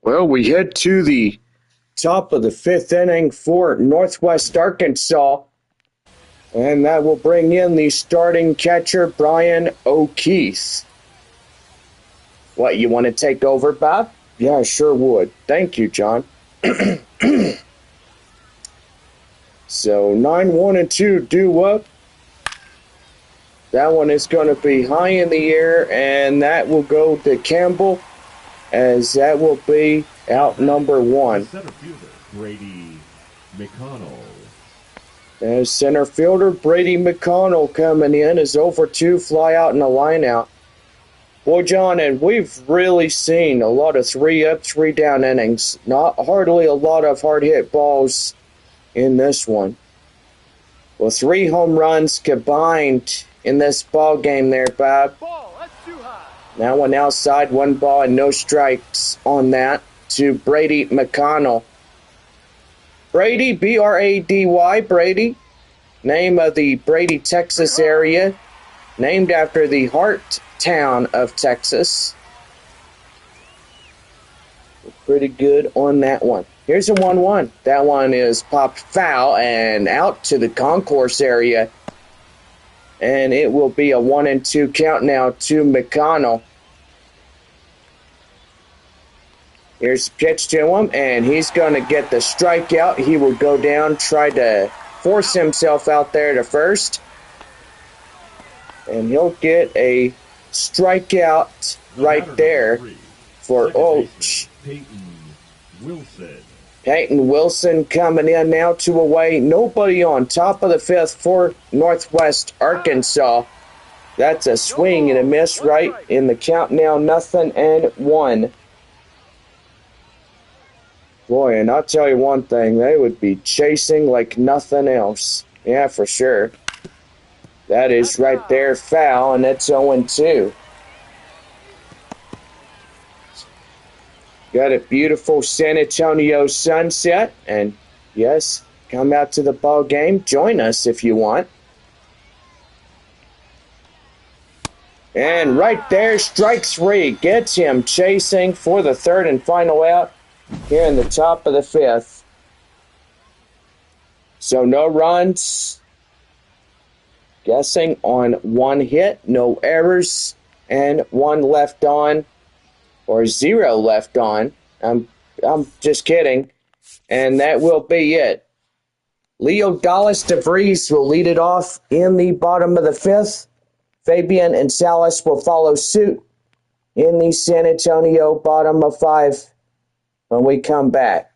Well, we head to the top of the fifth inning for Northwest Arkansas, and that will bring in the starting catcher, Brian O'Keefe. What, you want to take over, Bob? Yeah, I sure would. Thank you, John. So 9-1-2 due up. That one is going to be high in the air, and that will go to Campbell, as that will be out number one. Center fielder, Brady McConnell. As center fielder, Brady McConnell coming in is 0-2, fly out and a line out. Boy, John, and we've really seen a lot of 3-up, 3-down innings. Not hardly a lot of hard hit balls in this one. Well, 3 home runs combined in this ball game there, Bob. Ball, that's too high. That one outside, 1 ball and no strikes on that to Brady McConnell. Brady, B-R-A-D-Y, Brady. Name of the Brady, Texas area. Named after the heart town of Texas. Pretty good on that one. Here's a 1-1. That one is popped foul and out to the concourse area. And it will be a 1-2 count now to McConnell. Here's the pitch to him, and he's going to get the strikeout. He will go down, try to force himself out there to first. And he'll get a strikeout right there for Oach. Peyton Wilson. Peyton Wilson coming in now, 2 away. Nobody on, top of the fifth for Northwest Arkansas. That's a swing and a miss right in the count now, 0-1. Boy, and I'll tell you one thing, they would be chasing like nothing else. Yeah, for sure. That is right there, foul, and it's 0-2. Got a beautiful San Antonio sunset, and yes, come out to the ball game. Join us if you want. And right there, strike 3 gets him chasing for the third and final out here in the top of the fifth. So no runs. Guessing on 1 hit, no errors, and 1 left on, or 0 left on. I'm just kidding. And that will be it. Leo Dallas DeVries will lead it off in the bottom of the fifth. Fabian and Salas will follow suit in the San Antonio bottom of 5 when we come back.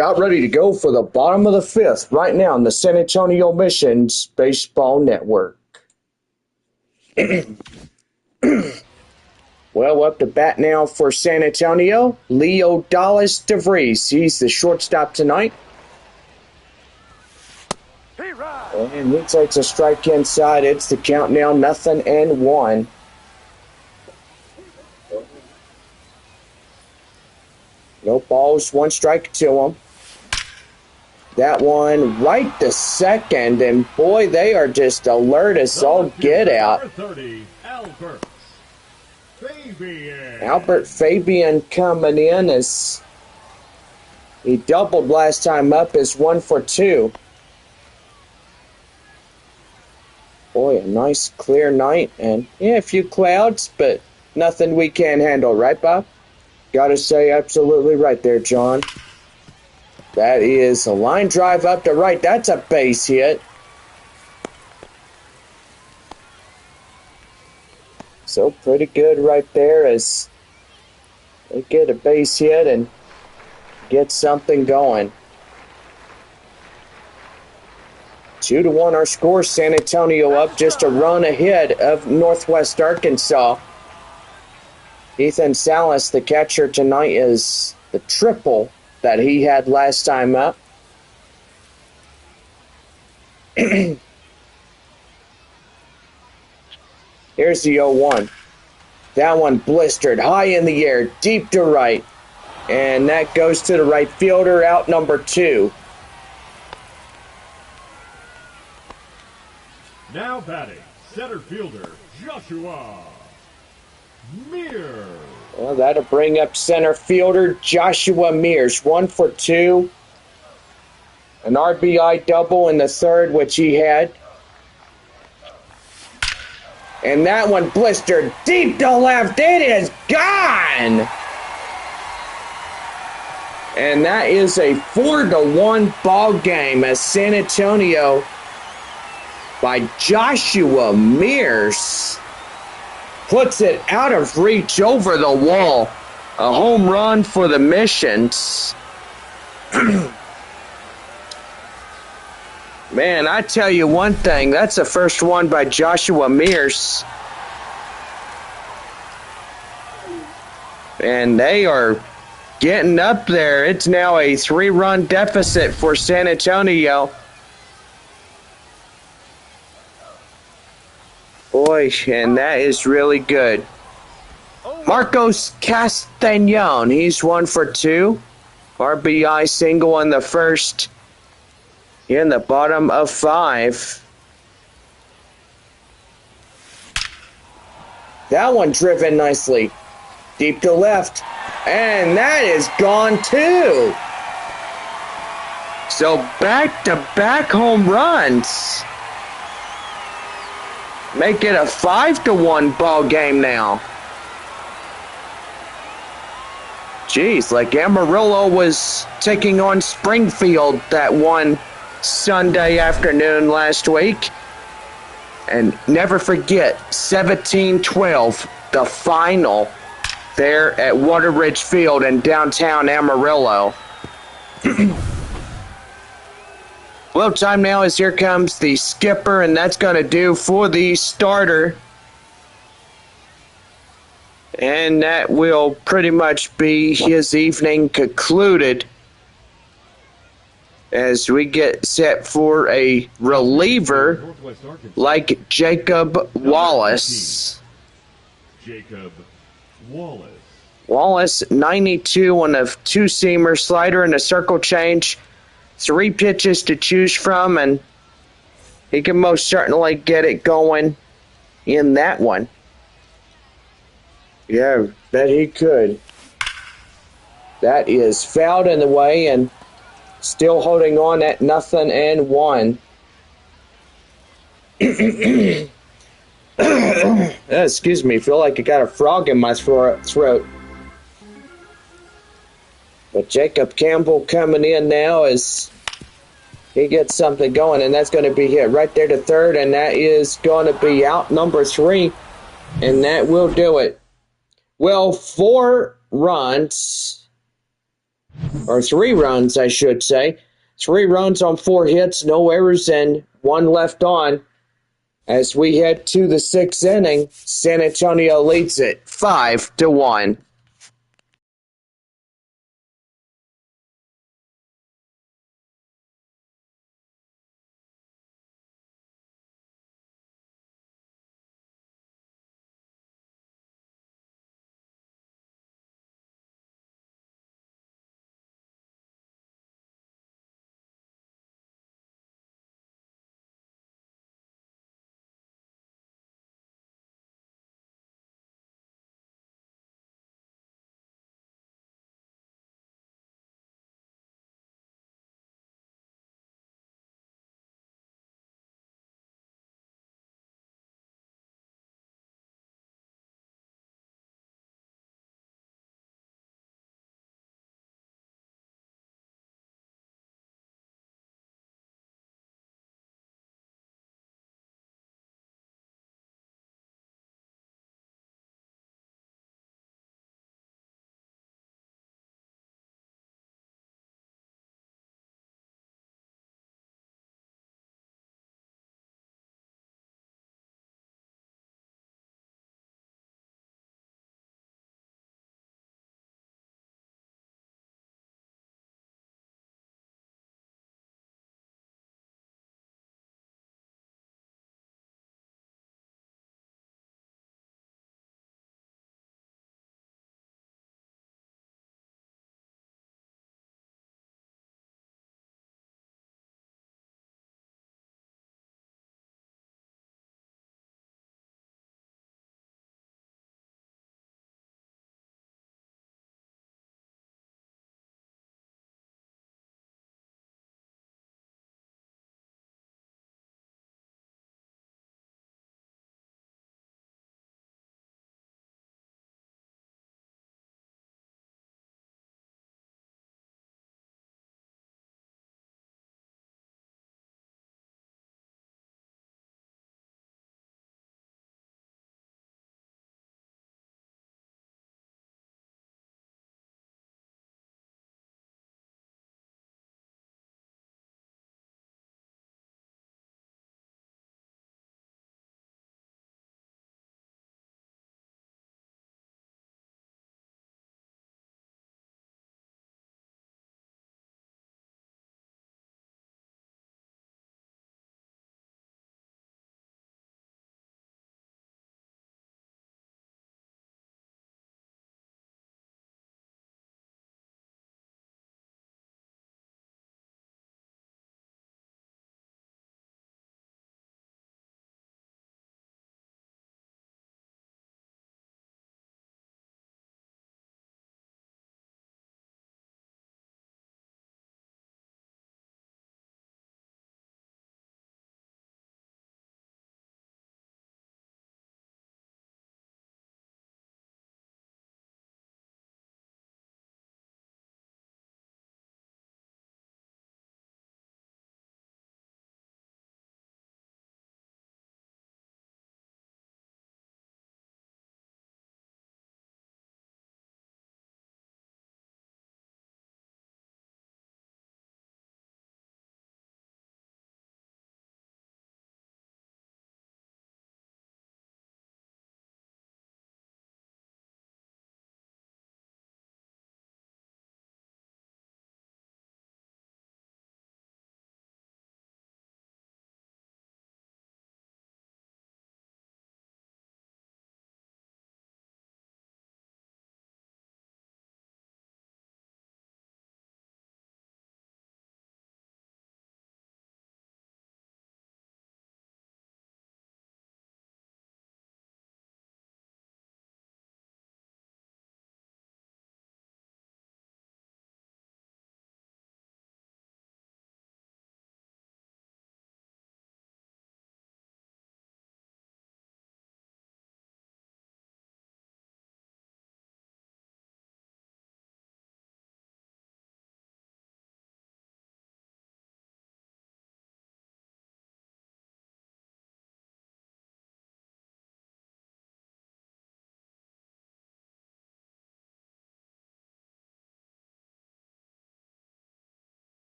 about ready to go for the bottom of the fifth right now on the San Antonio Missions Baseball Network. Well, up to bat now for San Antonio, Leo Dallas DeVries. He's the shortstop tonight. And he takes a strike inside. It's the count now, 0-1. No balls, 1 strike to him. That one right to second, and boy, they are just alert as all get out. 30, Albert Fabian. Albert Fabian coming in as he doubled last time up as 1 for 2. Boy, a nice clear night, and yeah, a few clouds, but nothing we can't handle, right, Bob? Gotta say, absolutely right there, John. That is a line drive up to right. That's a base hit. So pretty good right there as they get a base hit and get something going. 2-1 our score. San Antonio up just a run ahead of Northwest Arkansas. Ethan Salas, the catcher tonight, is the triple that he had last time up. Here's the 0-1. That one blistered high in the air, deep to right. And that goes to the right fielder, out number 2. Now batting, center fielder Joshua Mears. Well, that'll bring up center fielder Joshua Mears. 1 for 2. An RBI double in the third, which he had. And that one blistered deep to left. It is gone! And that is a 4-1 ball game as San Antonio by Joshua Mears puts it out of reach over the wall. A home run for the Missions. Man, I tell you one thing, that's the first one by Joshua Mears. And they are getting up there. It's now a 3-run deficit for San Antonio. Boy, and that is really good. Marcos Castañon, he's 1 for 2. RBI single in the first. In the bottom of 5. That one driven nicely. Deep to left. And that is gone too. So back-to-back home runs. Make it a 5-1 ball game now. Jeez, like Amarillo was taking on Springfield that one Sunday afternoon last week. And never forget, 17-12, the final there at Waterridge Field in downtown Amarillo. Well, time now is here comes the skipper, and that's going to do for the starter. And that will pretty much be his evening concluded as we get set for a reliever like Jacob Wallace. Jacob Wallace. Wallace, 92 on a two-seamer, slider and a circle change. 3 pitches to choose from, and he can most certainly get it going in that one. Yeah, bet he could. That is fouled in the way and still holding on at 0-1. Excuse me, feel like I got a frog in my throat. But Jacob Campbell coming in now as he gets something going, and that's going to be hit right there to third, and that is going to be out number 3, and that will do it. Well, 4 runs Or 3 runs, I should say. 3 runs on 4 hits, no errors, and 1 left on. As we head to the 6th inning, San Antonio leads it 5-1.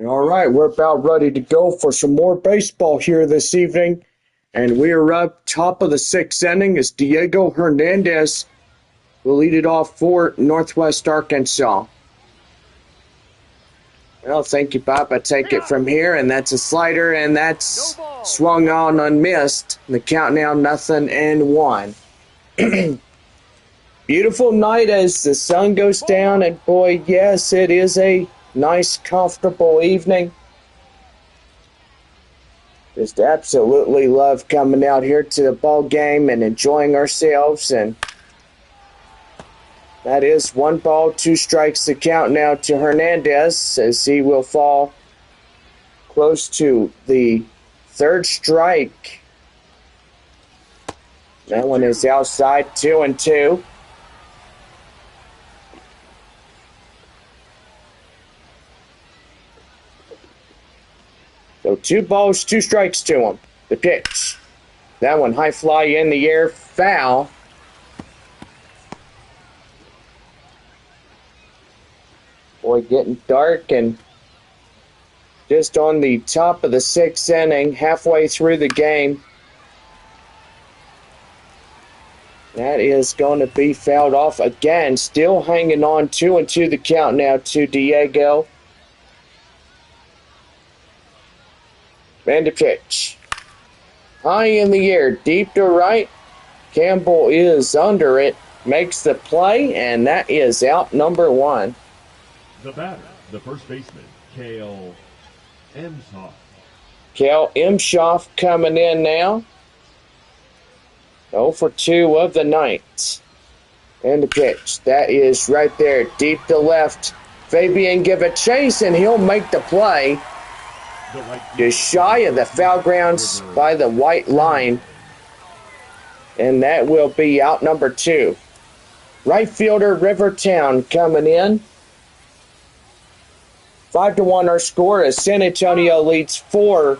All right, we're about ready to go for some more baseball here this evening. And we are up top of the sixth inning as Diego Hernandez will lead it off for Northwest Arkansas. Well, thank you, Bob. I take it from here, and that's a slider, and that's swung on and missed. The count now 0-1. Beautiful night as the sun goes down, and boy, yes, it is a nice, comfortable evening. Just absolutely love coming out here to the ball game and enjoying ourselves. And that is 1 ball, 2 strikes to count now to Hernandez as he will fall close to the third strike. That one is outside, 2-2. So 2 balls, 2 strikes to him. The pitch. That one high fly in the air, foul. Boy, getting dark and just on the top of the sixth inning, halfway through the game. That is going to be fouled off again. Still hanging on, 2-2 the count now to Diego. And the pitch. High in the air, deep to right. Campbell is under it, makes the play, and that is out number 1. The batter, the first baseman, Cale Emshoff. Cal Emshoff coming in now. 0 for 2 of the night. And the pitch. That is right there, deep to left. Fabian give a chase, and he'll make the play. Just shy of the foul grounds by the white line. And that will be out number 2. Right fielder Rivertown coming in. 5-1 our score as San Antonio leads 4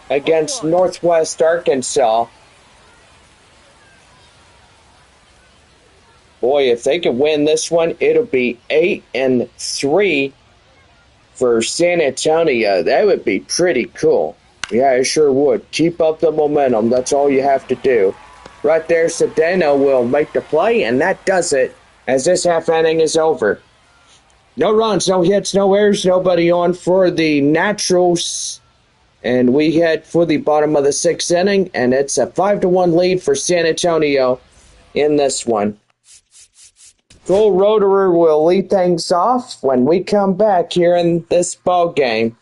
against Northwest Arkansas. Boy, if they could win this one, it'll be 8-3 for San Antonio. That would be pretty cool. Yeah, it sure would. Keep up the momentum. That's all you have to do. Right there, Cedeno will make the play, and that does it as this half inning is over. No runs, no hits, no errors, nobody on for the Naturals. And we head for the bottom of the sixth inning, and it's a 5-1 lead for San Antonio in this one. Cole Roederer will lead things off when we come back here in this ball game.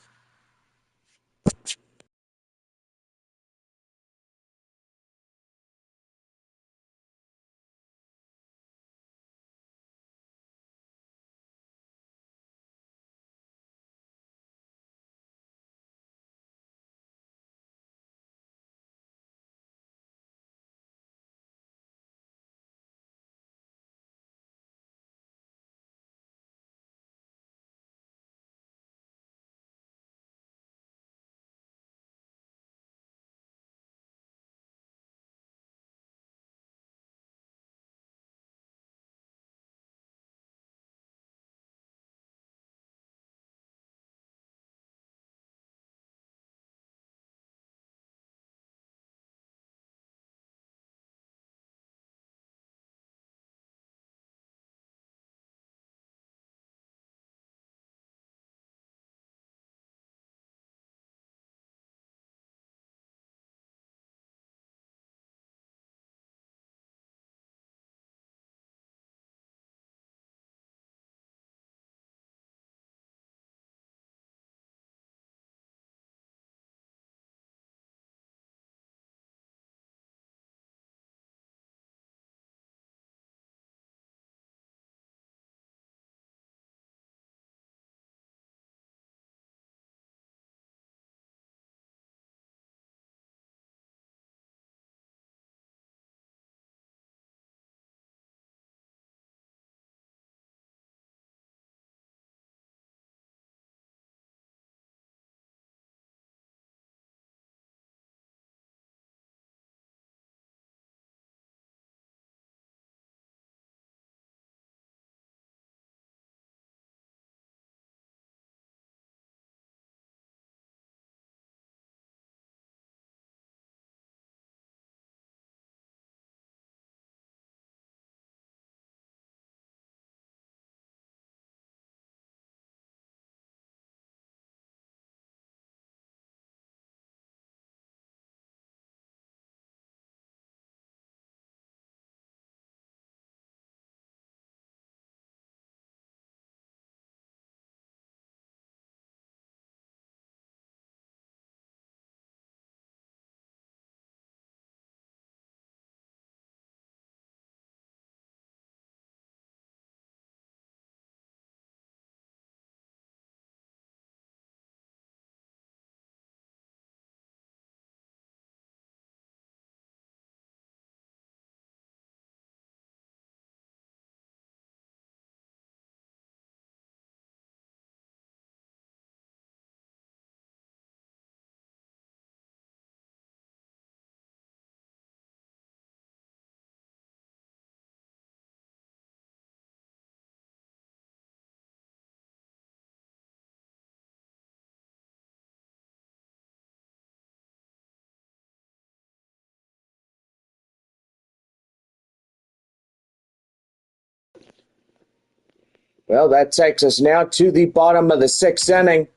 Well, that takes us now to the bottom of the sixth inning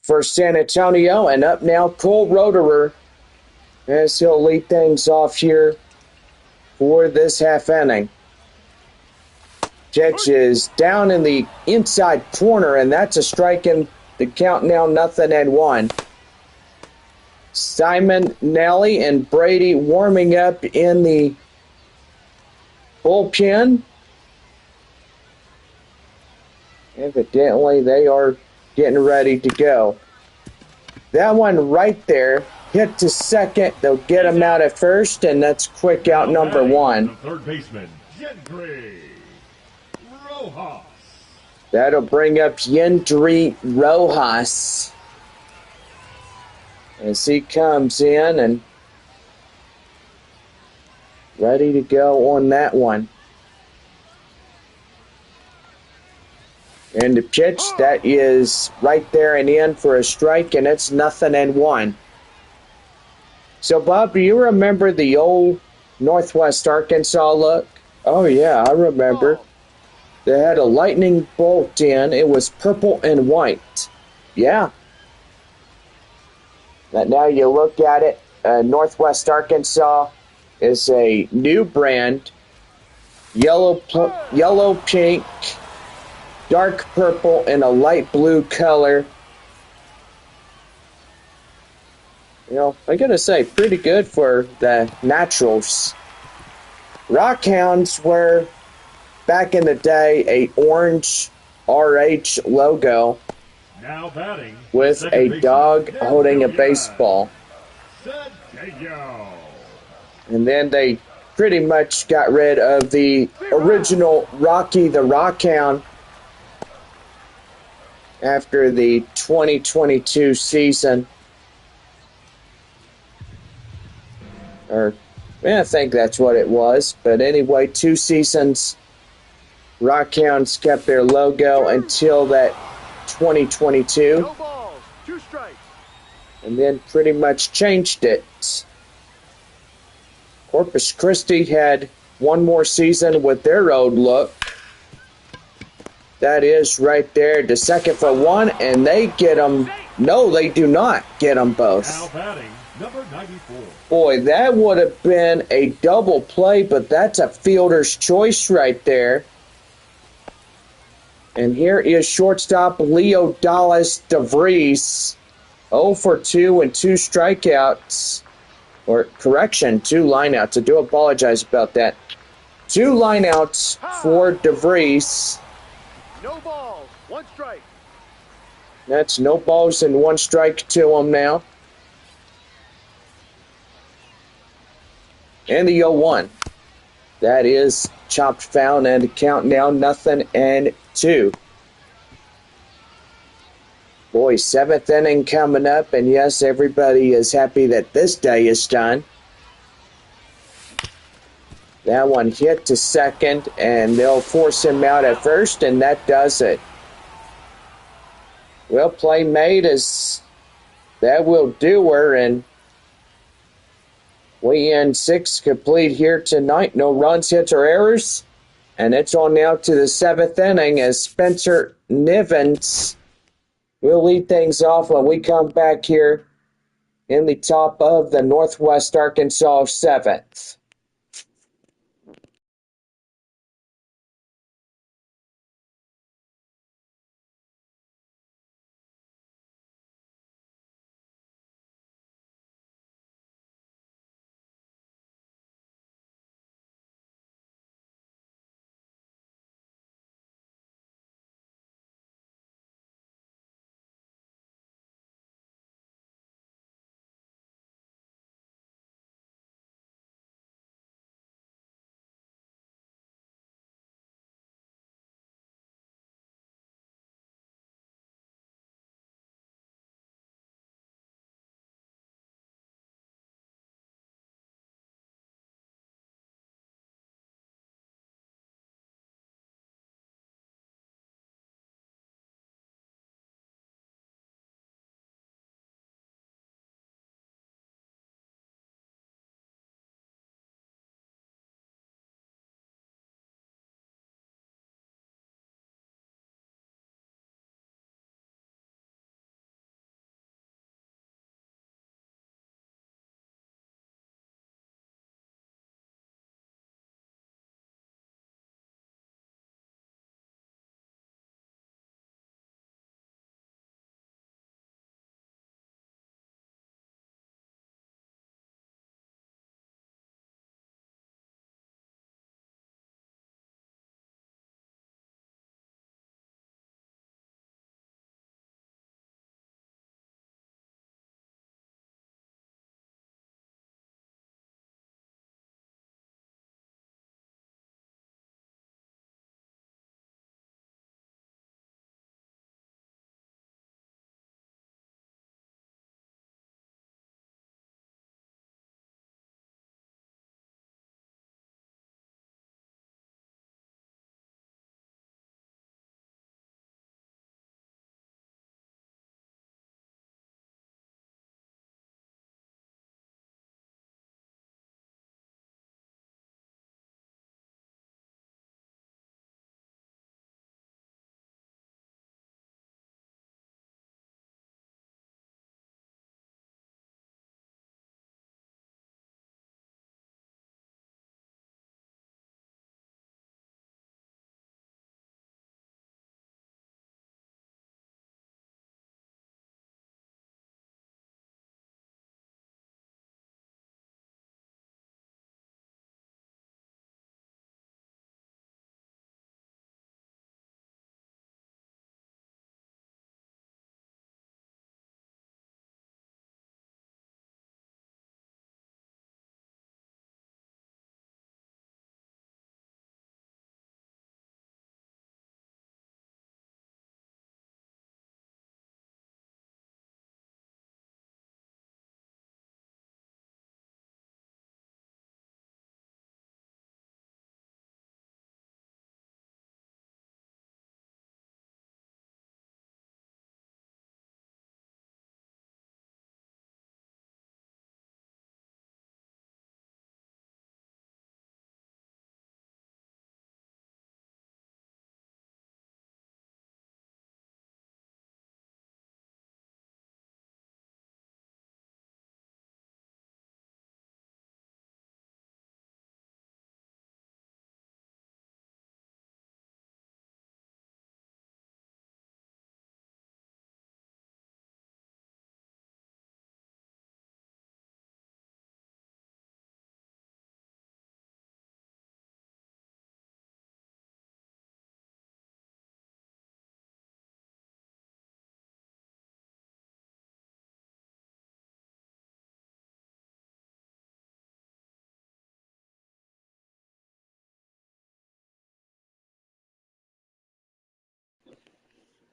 for San Antonio, and up now Cole Roederer as he'll lead things off here for this half inning. Pitch is down in the inside corner, and that's a strike in the count now 0-1. Simon, Nelly, and Brady warming up in the bullpen. Evidently, they are getting ready to go. That one right there hit to second. They'll get him out at first, and that's quick out number one. The third baseman, Yendry Rojas. That'll bring up Yendry Rojas as he comes in and ready to go on that one. And the pitch, that is right there and in for a strike, and it's 0-1. So, Bob, do you remember the old Northwest Arkansas look? Oh, yeah, I remember. They had a lightning bolt in. It was purple and white. Yeah. But now you look at it, Northwest Arkansas is a new brand. Yellow, pink, dark purple, and a light blue color. You know, I gotta say, pretty good for the Naturals. Rockhounds were, back in the day, a orange RH logo Now batting with a dog holding a baseball. And then they pretty much got rid of the original Rocky the Rockhound after the 2022 season. Or, I think that's what it was. But anyway, 2 seasons, Rockhounds kept their logo until that 2022. No balls, 2 strikes. And then pretty much changed it. Corpus Christi had one more season with their old look. That is right there, the second for one, and they get them. No, they do not get them both. Now batting, number 94. Boy, that would have been a double play, but that's a fielder's choice right there. And here is shortstop Leo Dallas DeVries. 0 for 2 and 2 strikeouts. Or, correction, 2 lineouts. I do apologize about that. 2 lineouts for DeVries. No balls, 1 strike. That's no balls and 1 strike to him now. And the 0-1. That is chopped foul, and the count now 0-2. Boy, 7th inning coming up, and yes, everybody is happy that this day is done. That one hit to second, and they'll force him out at first, and that does it. Well, play made as that will do her, and we end 6 complete here tonight. No runs, hits, or errors. And it's on now to the 7th inning as Spencer Nivens will lead things off when we come back here in the top of the Northwest Arkansas 7th.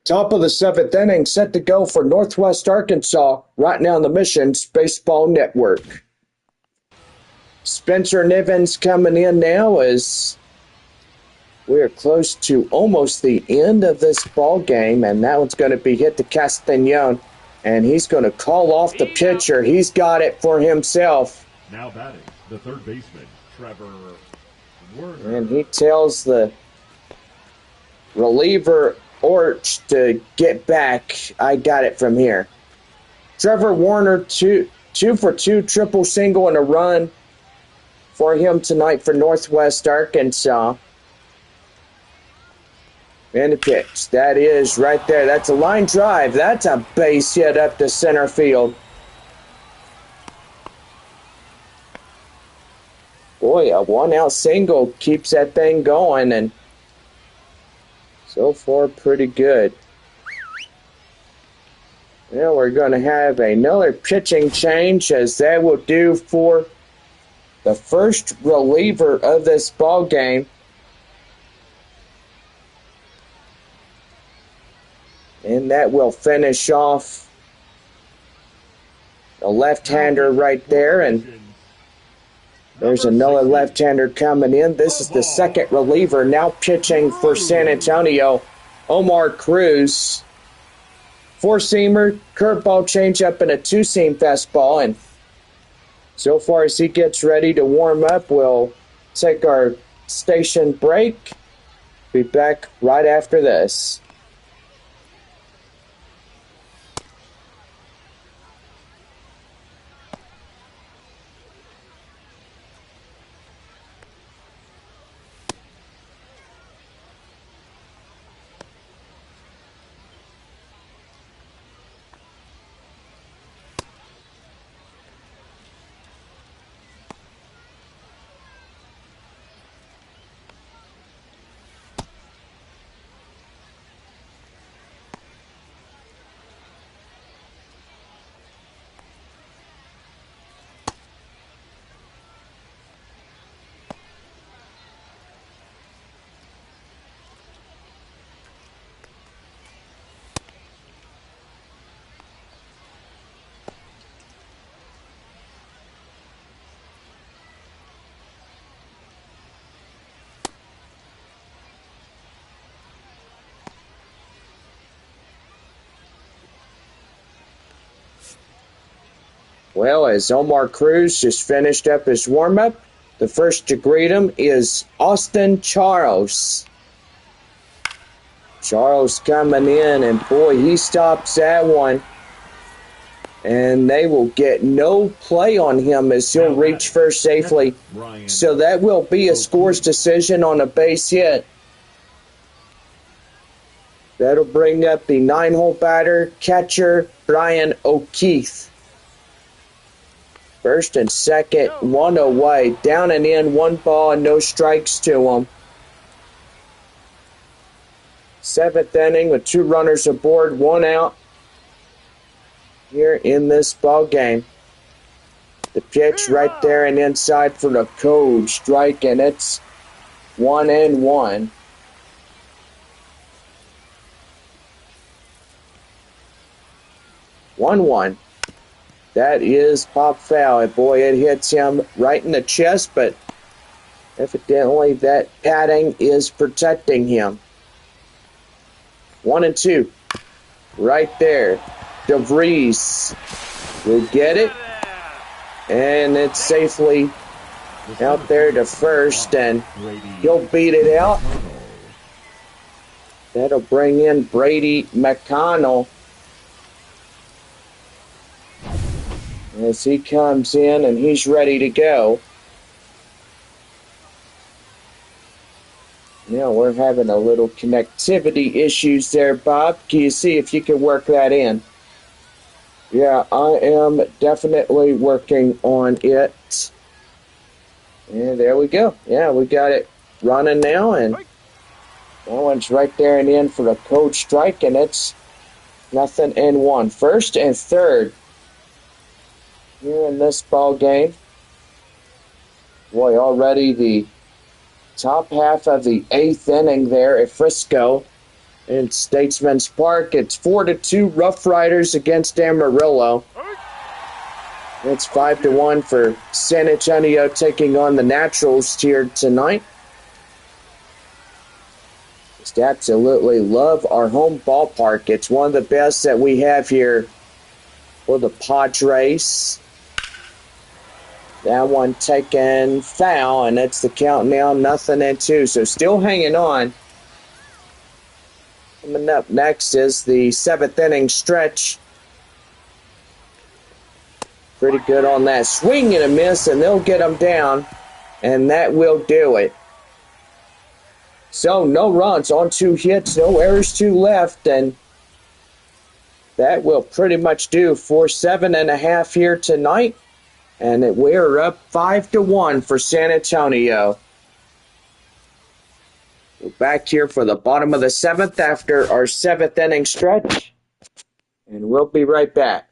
Top of the seventh inning, set to go for Northwest Arkansas, right now on the Missions Baseball Network. Spencer Nivens coming in now as we are close to almost the end of this ball game, and that one's going to be hit to Castañon, and he's going to call off the pitcher. He's got it for himself. Now batting, the third baseman, Trevor Werner. And he tells the reliever Orch to get back. I got it from here. Trevor Werner, two for two, triple single and a run for him tonight for Northwest Arkansas. And the pitch. That is right there. That's a line drive. That's a base hit up to center field. Boy, a one-out single keeps that thing going, and so far pretty good. Well, we're going to have another pitching change, as that will do for the first reliever of this ball game. And that will finish off a left-hander right there. And there's another left-hander coming in. This is the second reliever now pitching for San Antonio, Omar Cruz. Four-seamer, curveball changeup, and a two-seam fastball. And so far as he gets ready to warm up, we'll take our station break. Be back right after this. Well, as Omar Cruz just finished up his warm-up, the first to greet him is Austin Charles. Charles coming in, and boy, he stops that one. And they will get no play on him as he'll reach first safely. So that will be a scores decision on a base hit. That'll bring up the 9-hole batter, catcher Brian O'Keefe. First and second, one away. Down and in, one ball and no strikes to him. Seventh inning with 2 runners aboard, 1 out here in this ball game. The pitch right there and inside for the code strike, and it's 1-1. One. That is pop foul. And boy, it hits him right in the chest, but evidently that padding is protecting him. 1-2. Right there. DeVries will get it. And it's safely out there to first, and he'll beat it out. That'll bring in Brady McConnell as he comes in, and he's ready to go. Now we're having a little connectivity issues there, Bob. Can you see if you can work that in? Yeah, I am definitely working on it. And there we go. Yeah, we got it running now, and that one's right there and in for the code strike, and it's 0-1. First and third here in this ball game. Boy, already the top half of the 8th inning there at Frisco. in Statesman's Park. It's 4-2 Rough Riders against Amarillo. It's 5-1 for San Antonio taking on the Naturals here tonight. Just absolutely love our home ballpark. It's one of the best that we have here for the Padres. That one taken foul, and it's the count now, 0-2. So still hanging on. Coming up next is the 7th inning stretch. Pretty good on that swing and a miss, and they'll get them down, and that will do it. So no runs on 2 hits, no errors, 2 left, and that will pretty much do for 7.5 here tonight. And we're up 5-1 for San Antonio. We're back here for the bottom of the 7th after our 7th inning stretch, and we'll be right back.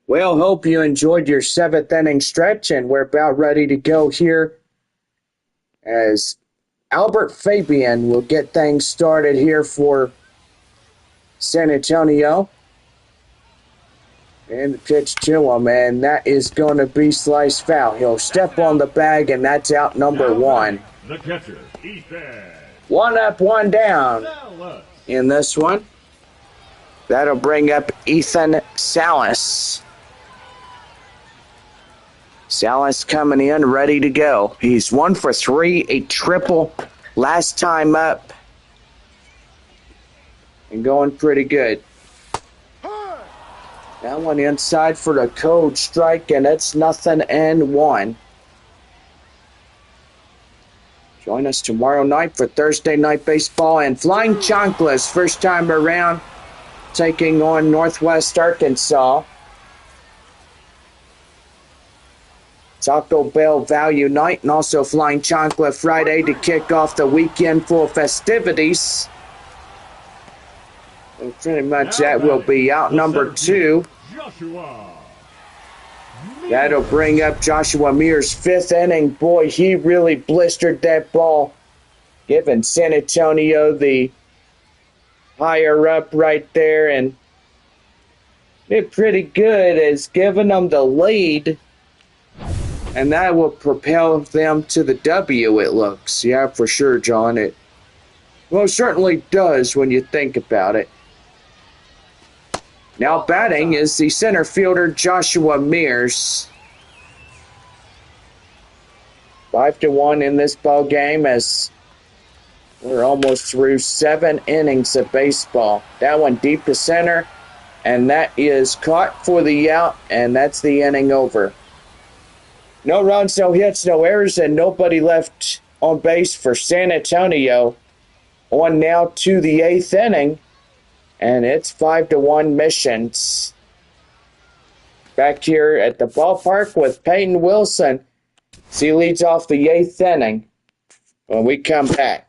Well, hope you enjoyed your 7th inning stretch, and we're about ready to go here as Albert Fabian will get things started here for San Antonio. And the pitch to him, and that is going to be sliced foul. He'll step on the bag, and that's out number 1. The catcher, Ethan. 1 up, 1 down in this one. That'll bring up Ethan Salas. Salas coming in, ready to go. He's 1 for 3, a triple last time up. And going pretty good. That one inside for the code strike, and it's 0-1. Join us tomorrow night for Thursday Night Baseball and Flying Chanclas, first time around, taking on Northwest Arkansas. Taco Bell Value Night and also Flying Chancla Friday to kick off the weekend full of festivities. And pretty much that will be out number 2. Joshua. That'll bring up Joshua Mears' 5th inning. Boy, he really blistered that ball, giving San Antonio the higher up right there, and did pretty good as giving them the lead, and that will propel them to the W, it looks. Yeah, for sure, John. It most certainly does when you think about it. Now batting is the center fielder Joshua Mears. 5-1 in this ball game as we're almost through 7 innings of baseball. That one deep to center, and that is caught for the out, and that's the inning over. No runs, no hits, no errors, and nobody left on base for San Antonio. On now to the 8th inning, and it's 5-1 Missions. Back here at the ballpark with Peyton Wilson. He leads off the 8th inning when we come back.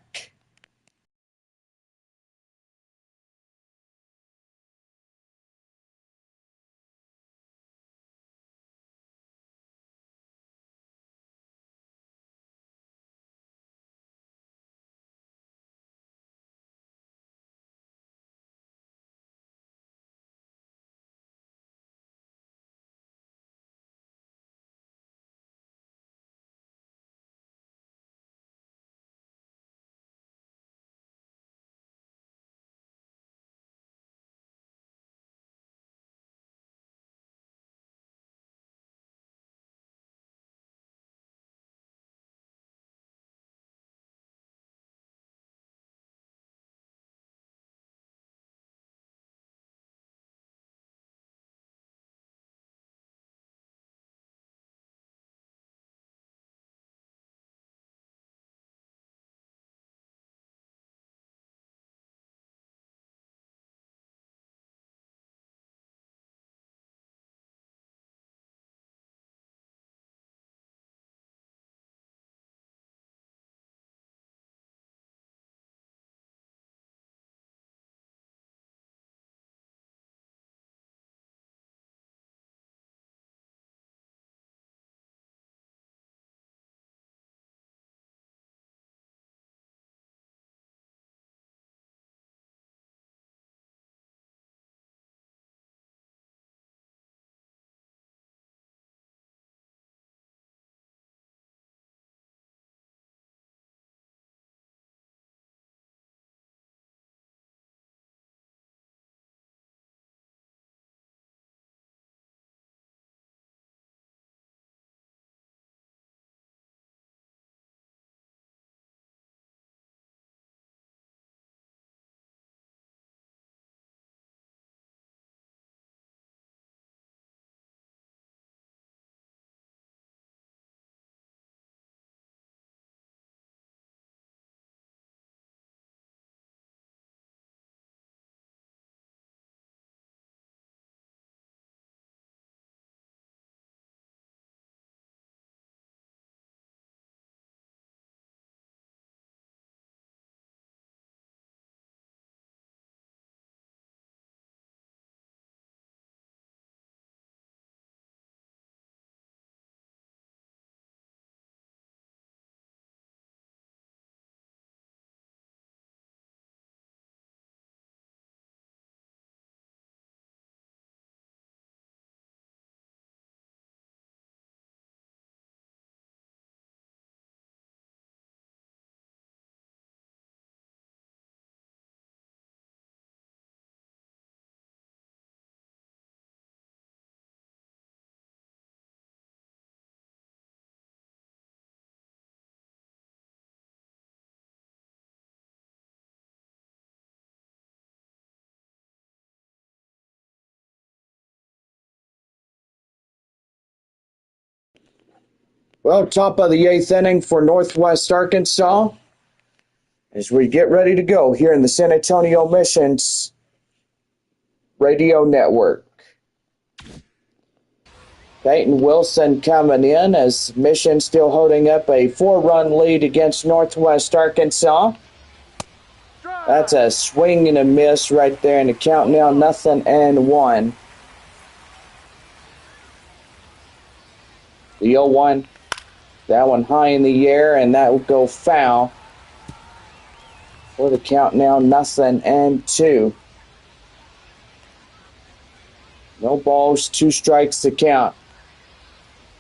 Well, top of the eighth inning for Northwest Arkansas as we get ready to go here in the San Antonio Missions Radio Network. Peyton Wilson coming in as Mission still holding up a 4-run lead against Northwest Arkansas. That's a swing and a miss right there, and the count now 0-1. The 0-1, that one high in the air, and that will go foul. For the count now 0-2. No balls, 2 strikes to count.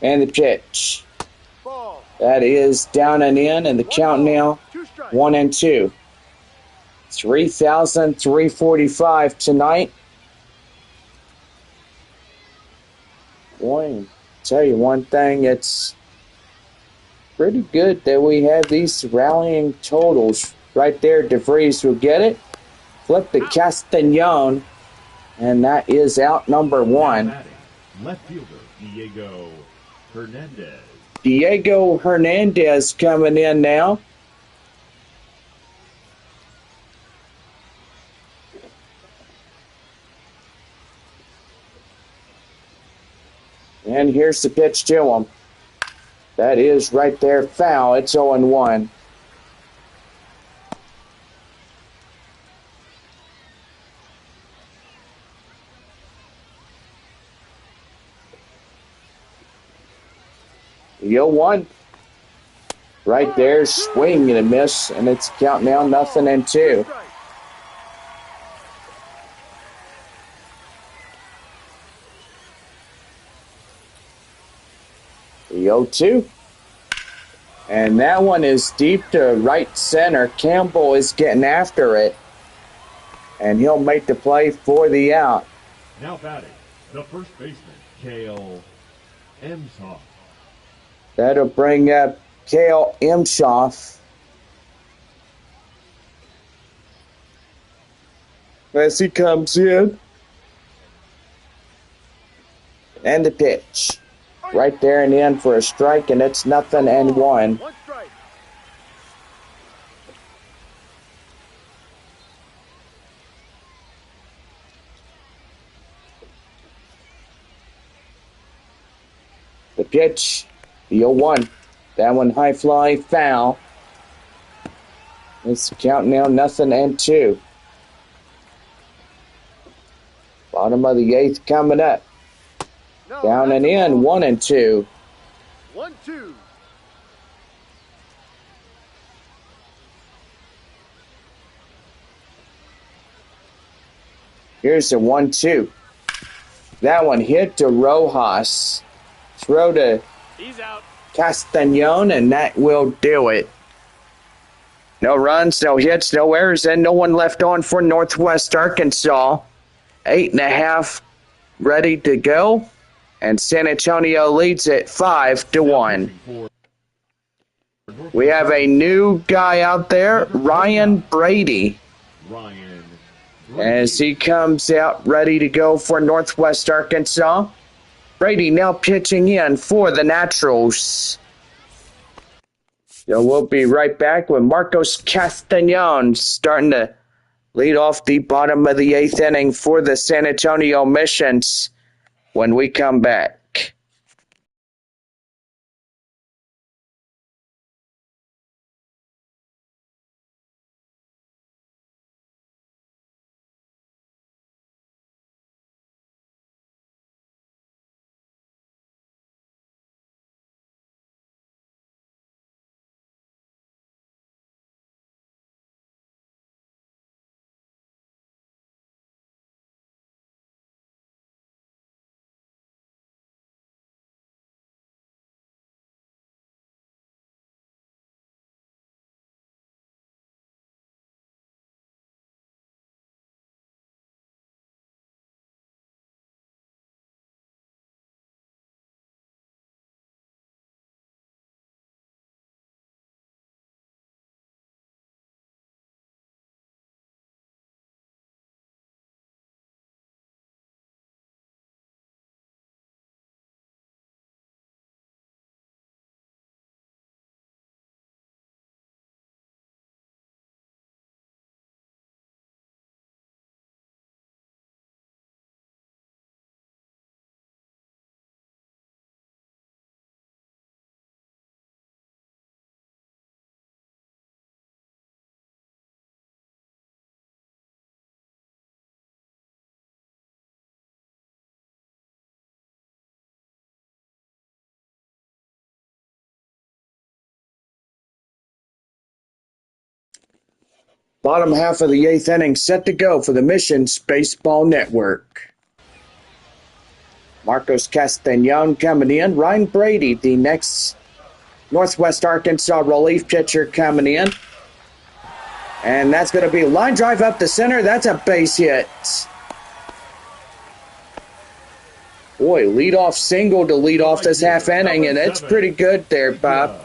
And the pitch. Ball. That is down and in, and the count now 1-2. 3,345 tonight. Boy, tell you one thing, it's pretty good that we have these rallying totals. Right there, DeVries will get it. Flip to Castañon, and that is out number 1. Left fielder Diego Hernandez. Diego Hernandez coming in now. And here's the pitch to him. That is right there, foul. It's 0-1. The 0-1. Right there, swing and a miss, and it's count now 0-2. The 0-2. And that one is deep to right center. Campbell is getting after it. And he'll make the play for the out. Now batting, the first baseman, Cale Emshoff. That'll bring up Cale Emshoff. As he comes in. And the pitch. Right there and in for a strike, and it's 0-1. 1 strike. The pitch, the 0-1. That one high fly, foul. It's count now 0-2. Bottom of the 8th coming up. No, Down that's and a in, ball. 1-2. 1-2. Here's the 1-2. That one hit to Rojas. Throw to He's out. Castañon, and that will do it. No runs, no hits, no errors, and no one left on for Northwest Arkansas. 8.5 ready to go. And San Antonio leads it 5-1. We have a new guy out there, Ryan Brady. Ryan As he comes out ready to go for Northwest Arkansas. Brady now pitching in for the Naturals. So we'll be right back with Marcos Castañon starting to lead off the bottom of the 8th inning for the San Antonio Missions when we come back. Bottom half of the 8th inning set to go for the Missions Baseball Network. Marcos Castañon coming in. Ryan Brady, the next Northwest Arkansas relief pitcher, coming in. And that's going to be a line drive up the center. That's a base hit. Boy, leadoff single to lead off this half inning, and it's pretty good there, Bob.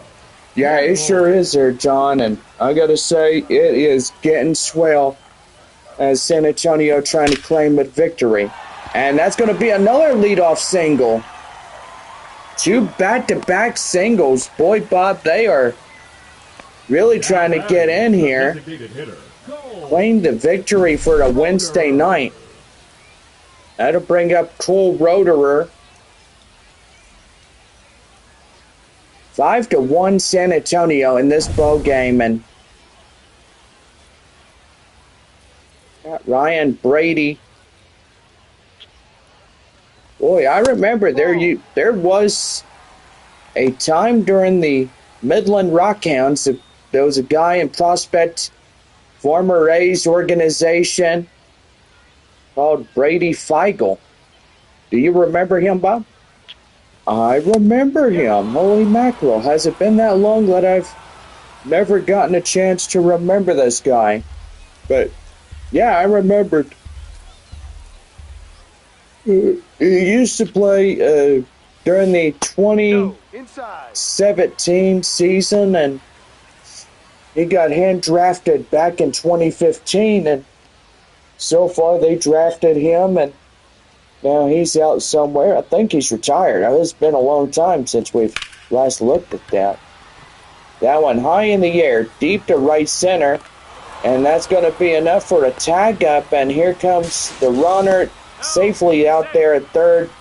Yeah, it sure is there, John, and I got to say, it is getting swell as San Antonio trying to claim a victory. And that's going to be another leadoff single. 2 back-to-back singles. Boy, Bob, they are really trying to get in here. Claim the victory for a Wednesday night. That'll bring up Cole Roederer. 5-1 San Antonio in this ball game, and got Ryan Brady. Boy, I remember there was a time during the Midland Rockhounds that there was a guy in Prospect, former A's organization, called Brady Feigl. Do you remember him, Bob? I remember him. Holy mackerel. Has it been that long that I've never gotten a chance to remember this guy? But, yeah, I remembered. He used to play during the 2017 season, and he got hand drafted back in 2015, and so far they drafted him, and now he's out somewhere. I think he's retired. It's been a long time since we've last looked at that. That one high in the air, deep to right center, and that's going to be enough for a tag up, and here comes the runner safely out there at third,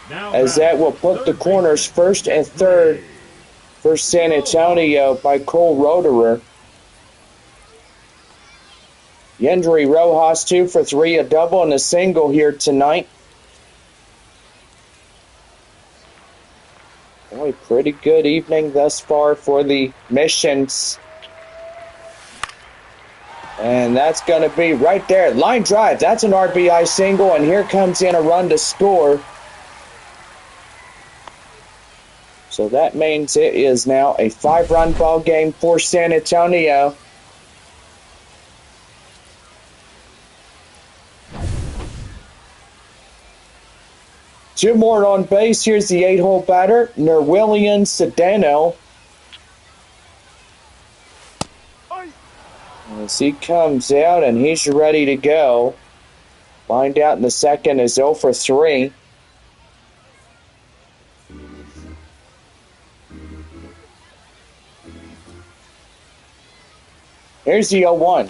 as that will put the corners first and third for San Antonio by Cole Roederer. Yendry Rojas 2 for 3, a double and a single here tonight. Boy, pretty good evening thus far for the Missions. And that's going to be right there. Line drive. That's an RBI single, and here comes in a run to score. So that means it is now a 5-run ball game for San Antonio. Two more on base. Here's the 8-hole batter, Nerwillian Sedano. As he comes out and he's ready to go. Lined out in the second is 0 for 3. Here's the 0-1.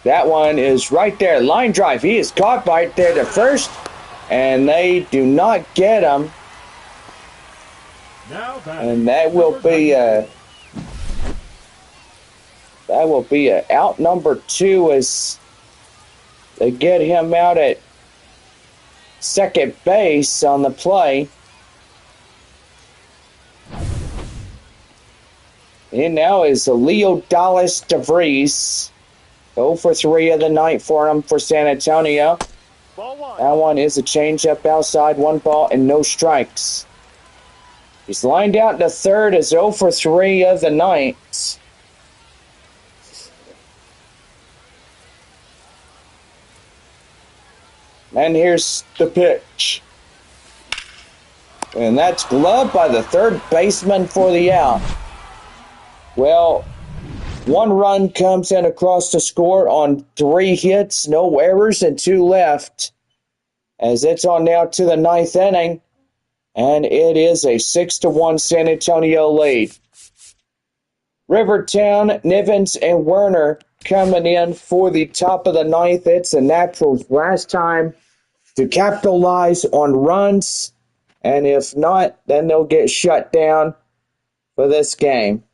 That one is right there. Line drive. He is caught right there to first. And they do not get him. And that will be a out number 2 as they get him out at second base on the play. And now is Leo Dallas DeVries. 0 for 3 of the night for him for San Antonio. That one is a changeup outside, 1 ball and no strikes. He's lined out to third as 0 for 3 of the night. And here's the pitch. And that's gloved by the third baseman for the out. Well, 1 run comes in across the score on 3 hits, no errors, and 2 left. As it's on now to the 9th inning, and it is a 6-1 San Antonio lead. Rivertown, Nivens, and Werner coming in for the top of the 9th. It's the Naturals' last time to capitalize on runs, and if not, then they'll get shut down for this game.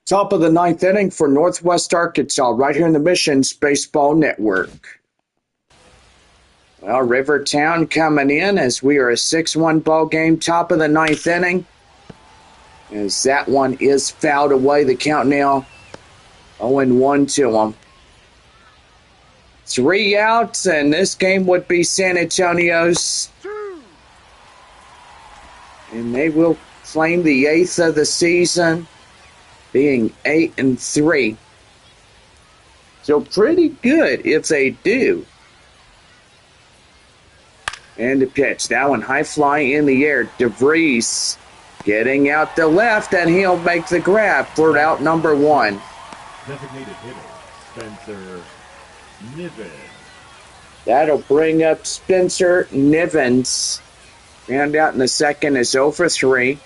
Top of the ninth inning for Northwest Arkansas, right here in the Missions Baseball Network. Well, Rivertown coming in as we are a 6-1 ball game, top of the ninth inning. As that one is fouled away, the count now 0-1 to them. 3 outs, and this game would be San Antonio's. And they will claim the 8th of the season, being 8-3. So pretty good if they do. And the pitch, that one high fly in the air. DeVries getting out the left, and he'll make the grab for out number 1. Designated hitter, Spencer Niven. That'll bring up Spencer Nivens. Round out in the second is 0 for 3.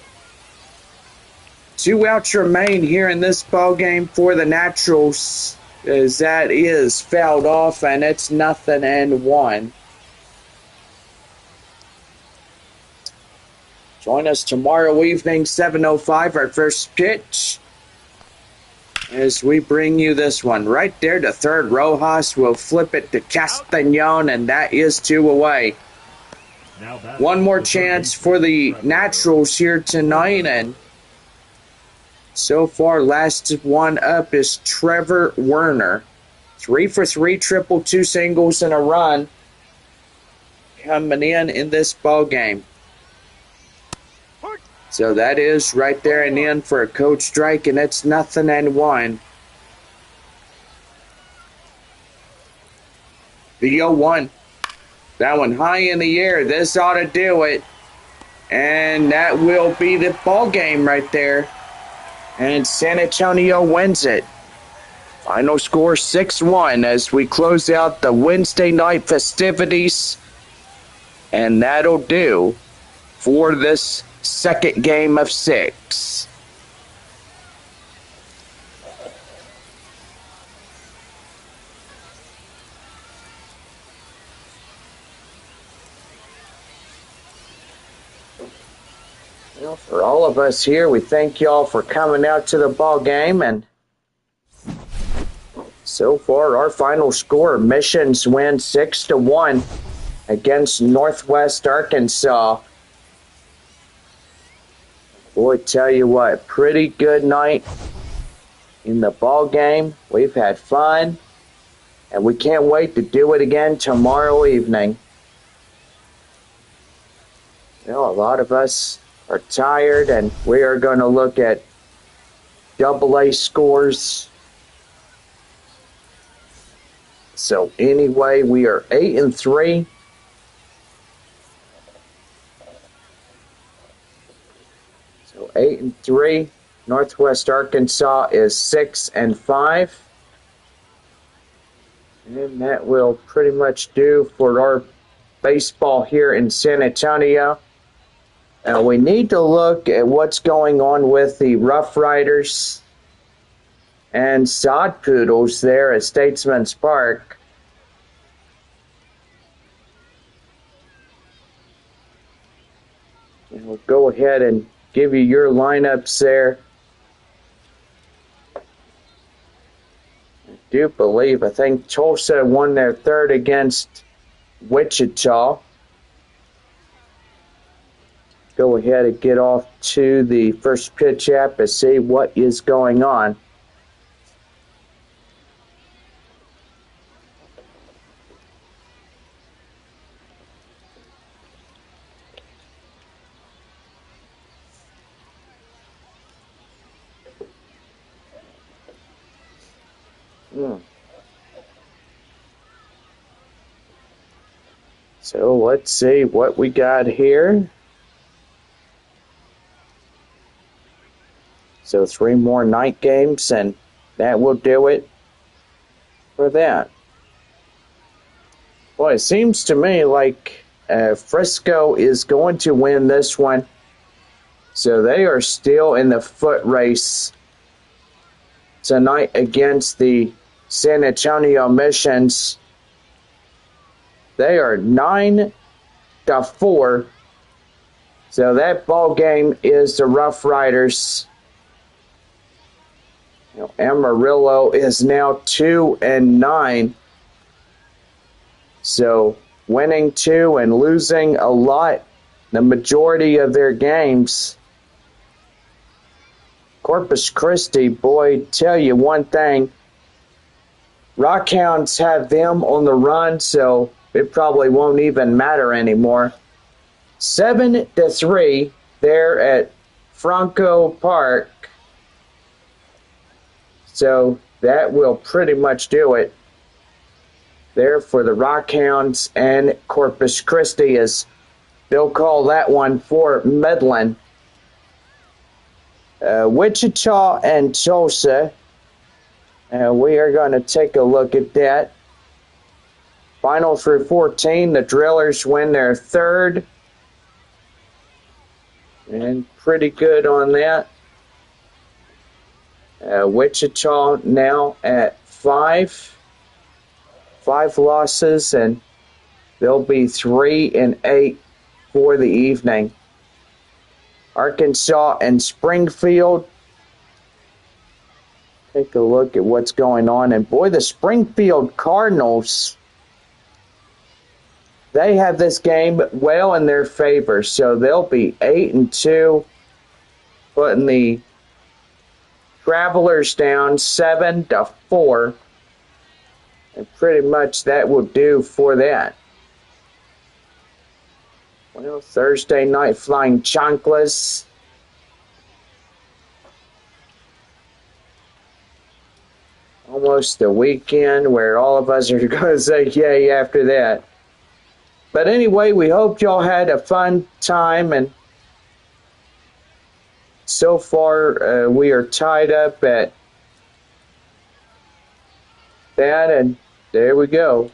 2 outs remain here in this ball game for the Naturals, as that is fouled off, and it's 0-1. Join us tomorrow evening, 7:05, our first pitch, as we bring you this one. Right there to third, Rojas will flip it to Castañon, and that is 2 away. One more chance for the Naturals here tonight, and so far last one up is Trevor Werner. 3 for 3, triple, 2 singles, and a run coming in this ball game. So that is right there and in for a code strike, and it's 0-1. The 0-1. That one high in the air. This ought to do it. And that will be the ball game right there. And San Antonio wins it. Final score 6-1 as we close out the Wednesday night festivities. And that'll do for this second game of 6. Well, for all of us here, we thank y'all for coming out to the ball game, and so far our final score, Missions win 6-1 against Northwest Arkansas. Boy, tell you what, pretty good night in the ball game. We've had fun, and we can't wait to do it again tomorrow evening. You know, a lot of us are tired, and we are going to look at AA scores. So anyway, we are 8-3. So 8-3. Northwest Arkansas is 6-5. And that will pretty much do for our baseball here in San Antonio. Now we need to look at what's going on with the Rough Riders and Sod Poodles there at Statesman's Park. And we'll go ahead and give you your lineups there. I do believe, I think Tulsa won their third against Wichita. Go ahead and get off to the first pitch app and see what is going on. So let's see what we got here. So 3 more night games, and that will do it for that. Well, it seems to me like Frisco is going to win this one. So they are still in the foot race tonight against the San Antonio Missions. They are 9-4. So that ball game is the Rough Riders. Amarillo is now 2-9. So winning 2 and losing a lot, the majority of their games. Corpus Christi, boy, tell you one thing. Rockhounds have them on the run, so it probably won't even matter anymore. 7-3 there at Franco Park. So that will pretty much do it there for the Rockhounds and Corpus Christi, as they'll call that one for Midland. Wichita and Tulsa. We are going to take a look at that. Final through 14, the Drillers win their third. And pretty good on that. Wichita now at 5 losses, and they'll be 3-8 for the evening. Arkansas and Springfield. Take a look at what's going on. And boy, the Springfield Cardinals, they have this game well in their favor. So they'll be 8-2, putting the Travelers down 7-4. And pretty much that will do for that. Well, Thursday night Flying Chanclas. Almost the weekend where all of us are going to say yay after that. But anyway, we hope y'all had a fun time, and so far we are tied up at that, and there we go.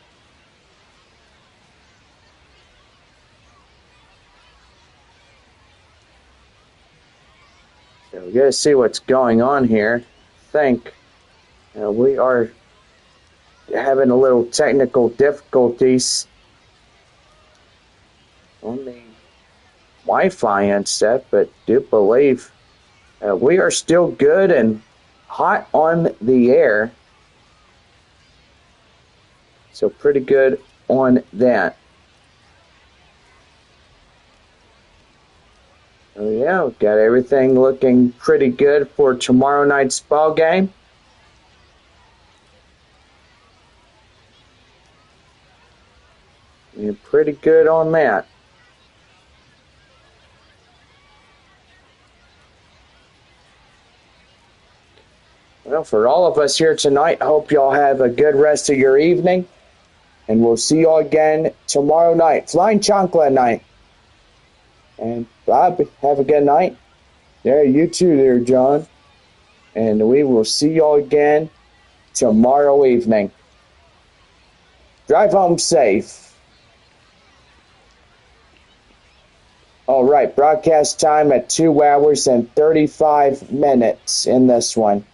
So we got to see what's going on here. I think we are having a little technical difficulties on the Wi-Fi and stuff, but do believe we are still good and hot on the air. So pretty good on that. Oh yeah, we've got everything looking pretty good for tomorrow night's ball game. You're pretty good on that. Well, for all of us here tonight, I hope y'all have a good rest of your evening. And we'll see y'all again tomorrow night. Flying Chancla night. And Bob, have a good night. Yeah, you too there, John. And we will see y'all again tomorrow evening. Drive home safe. All right, broadcast time at 2 hours and 35 minutes in this one.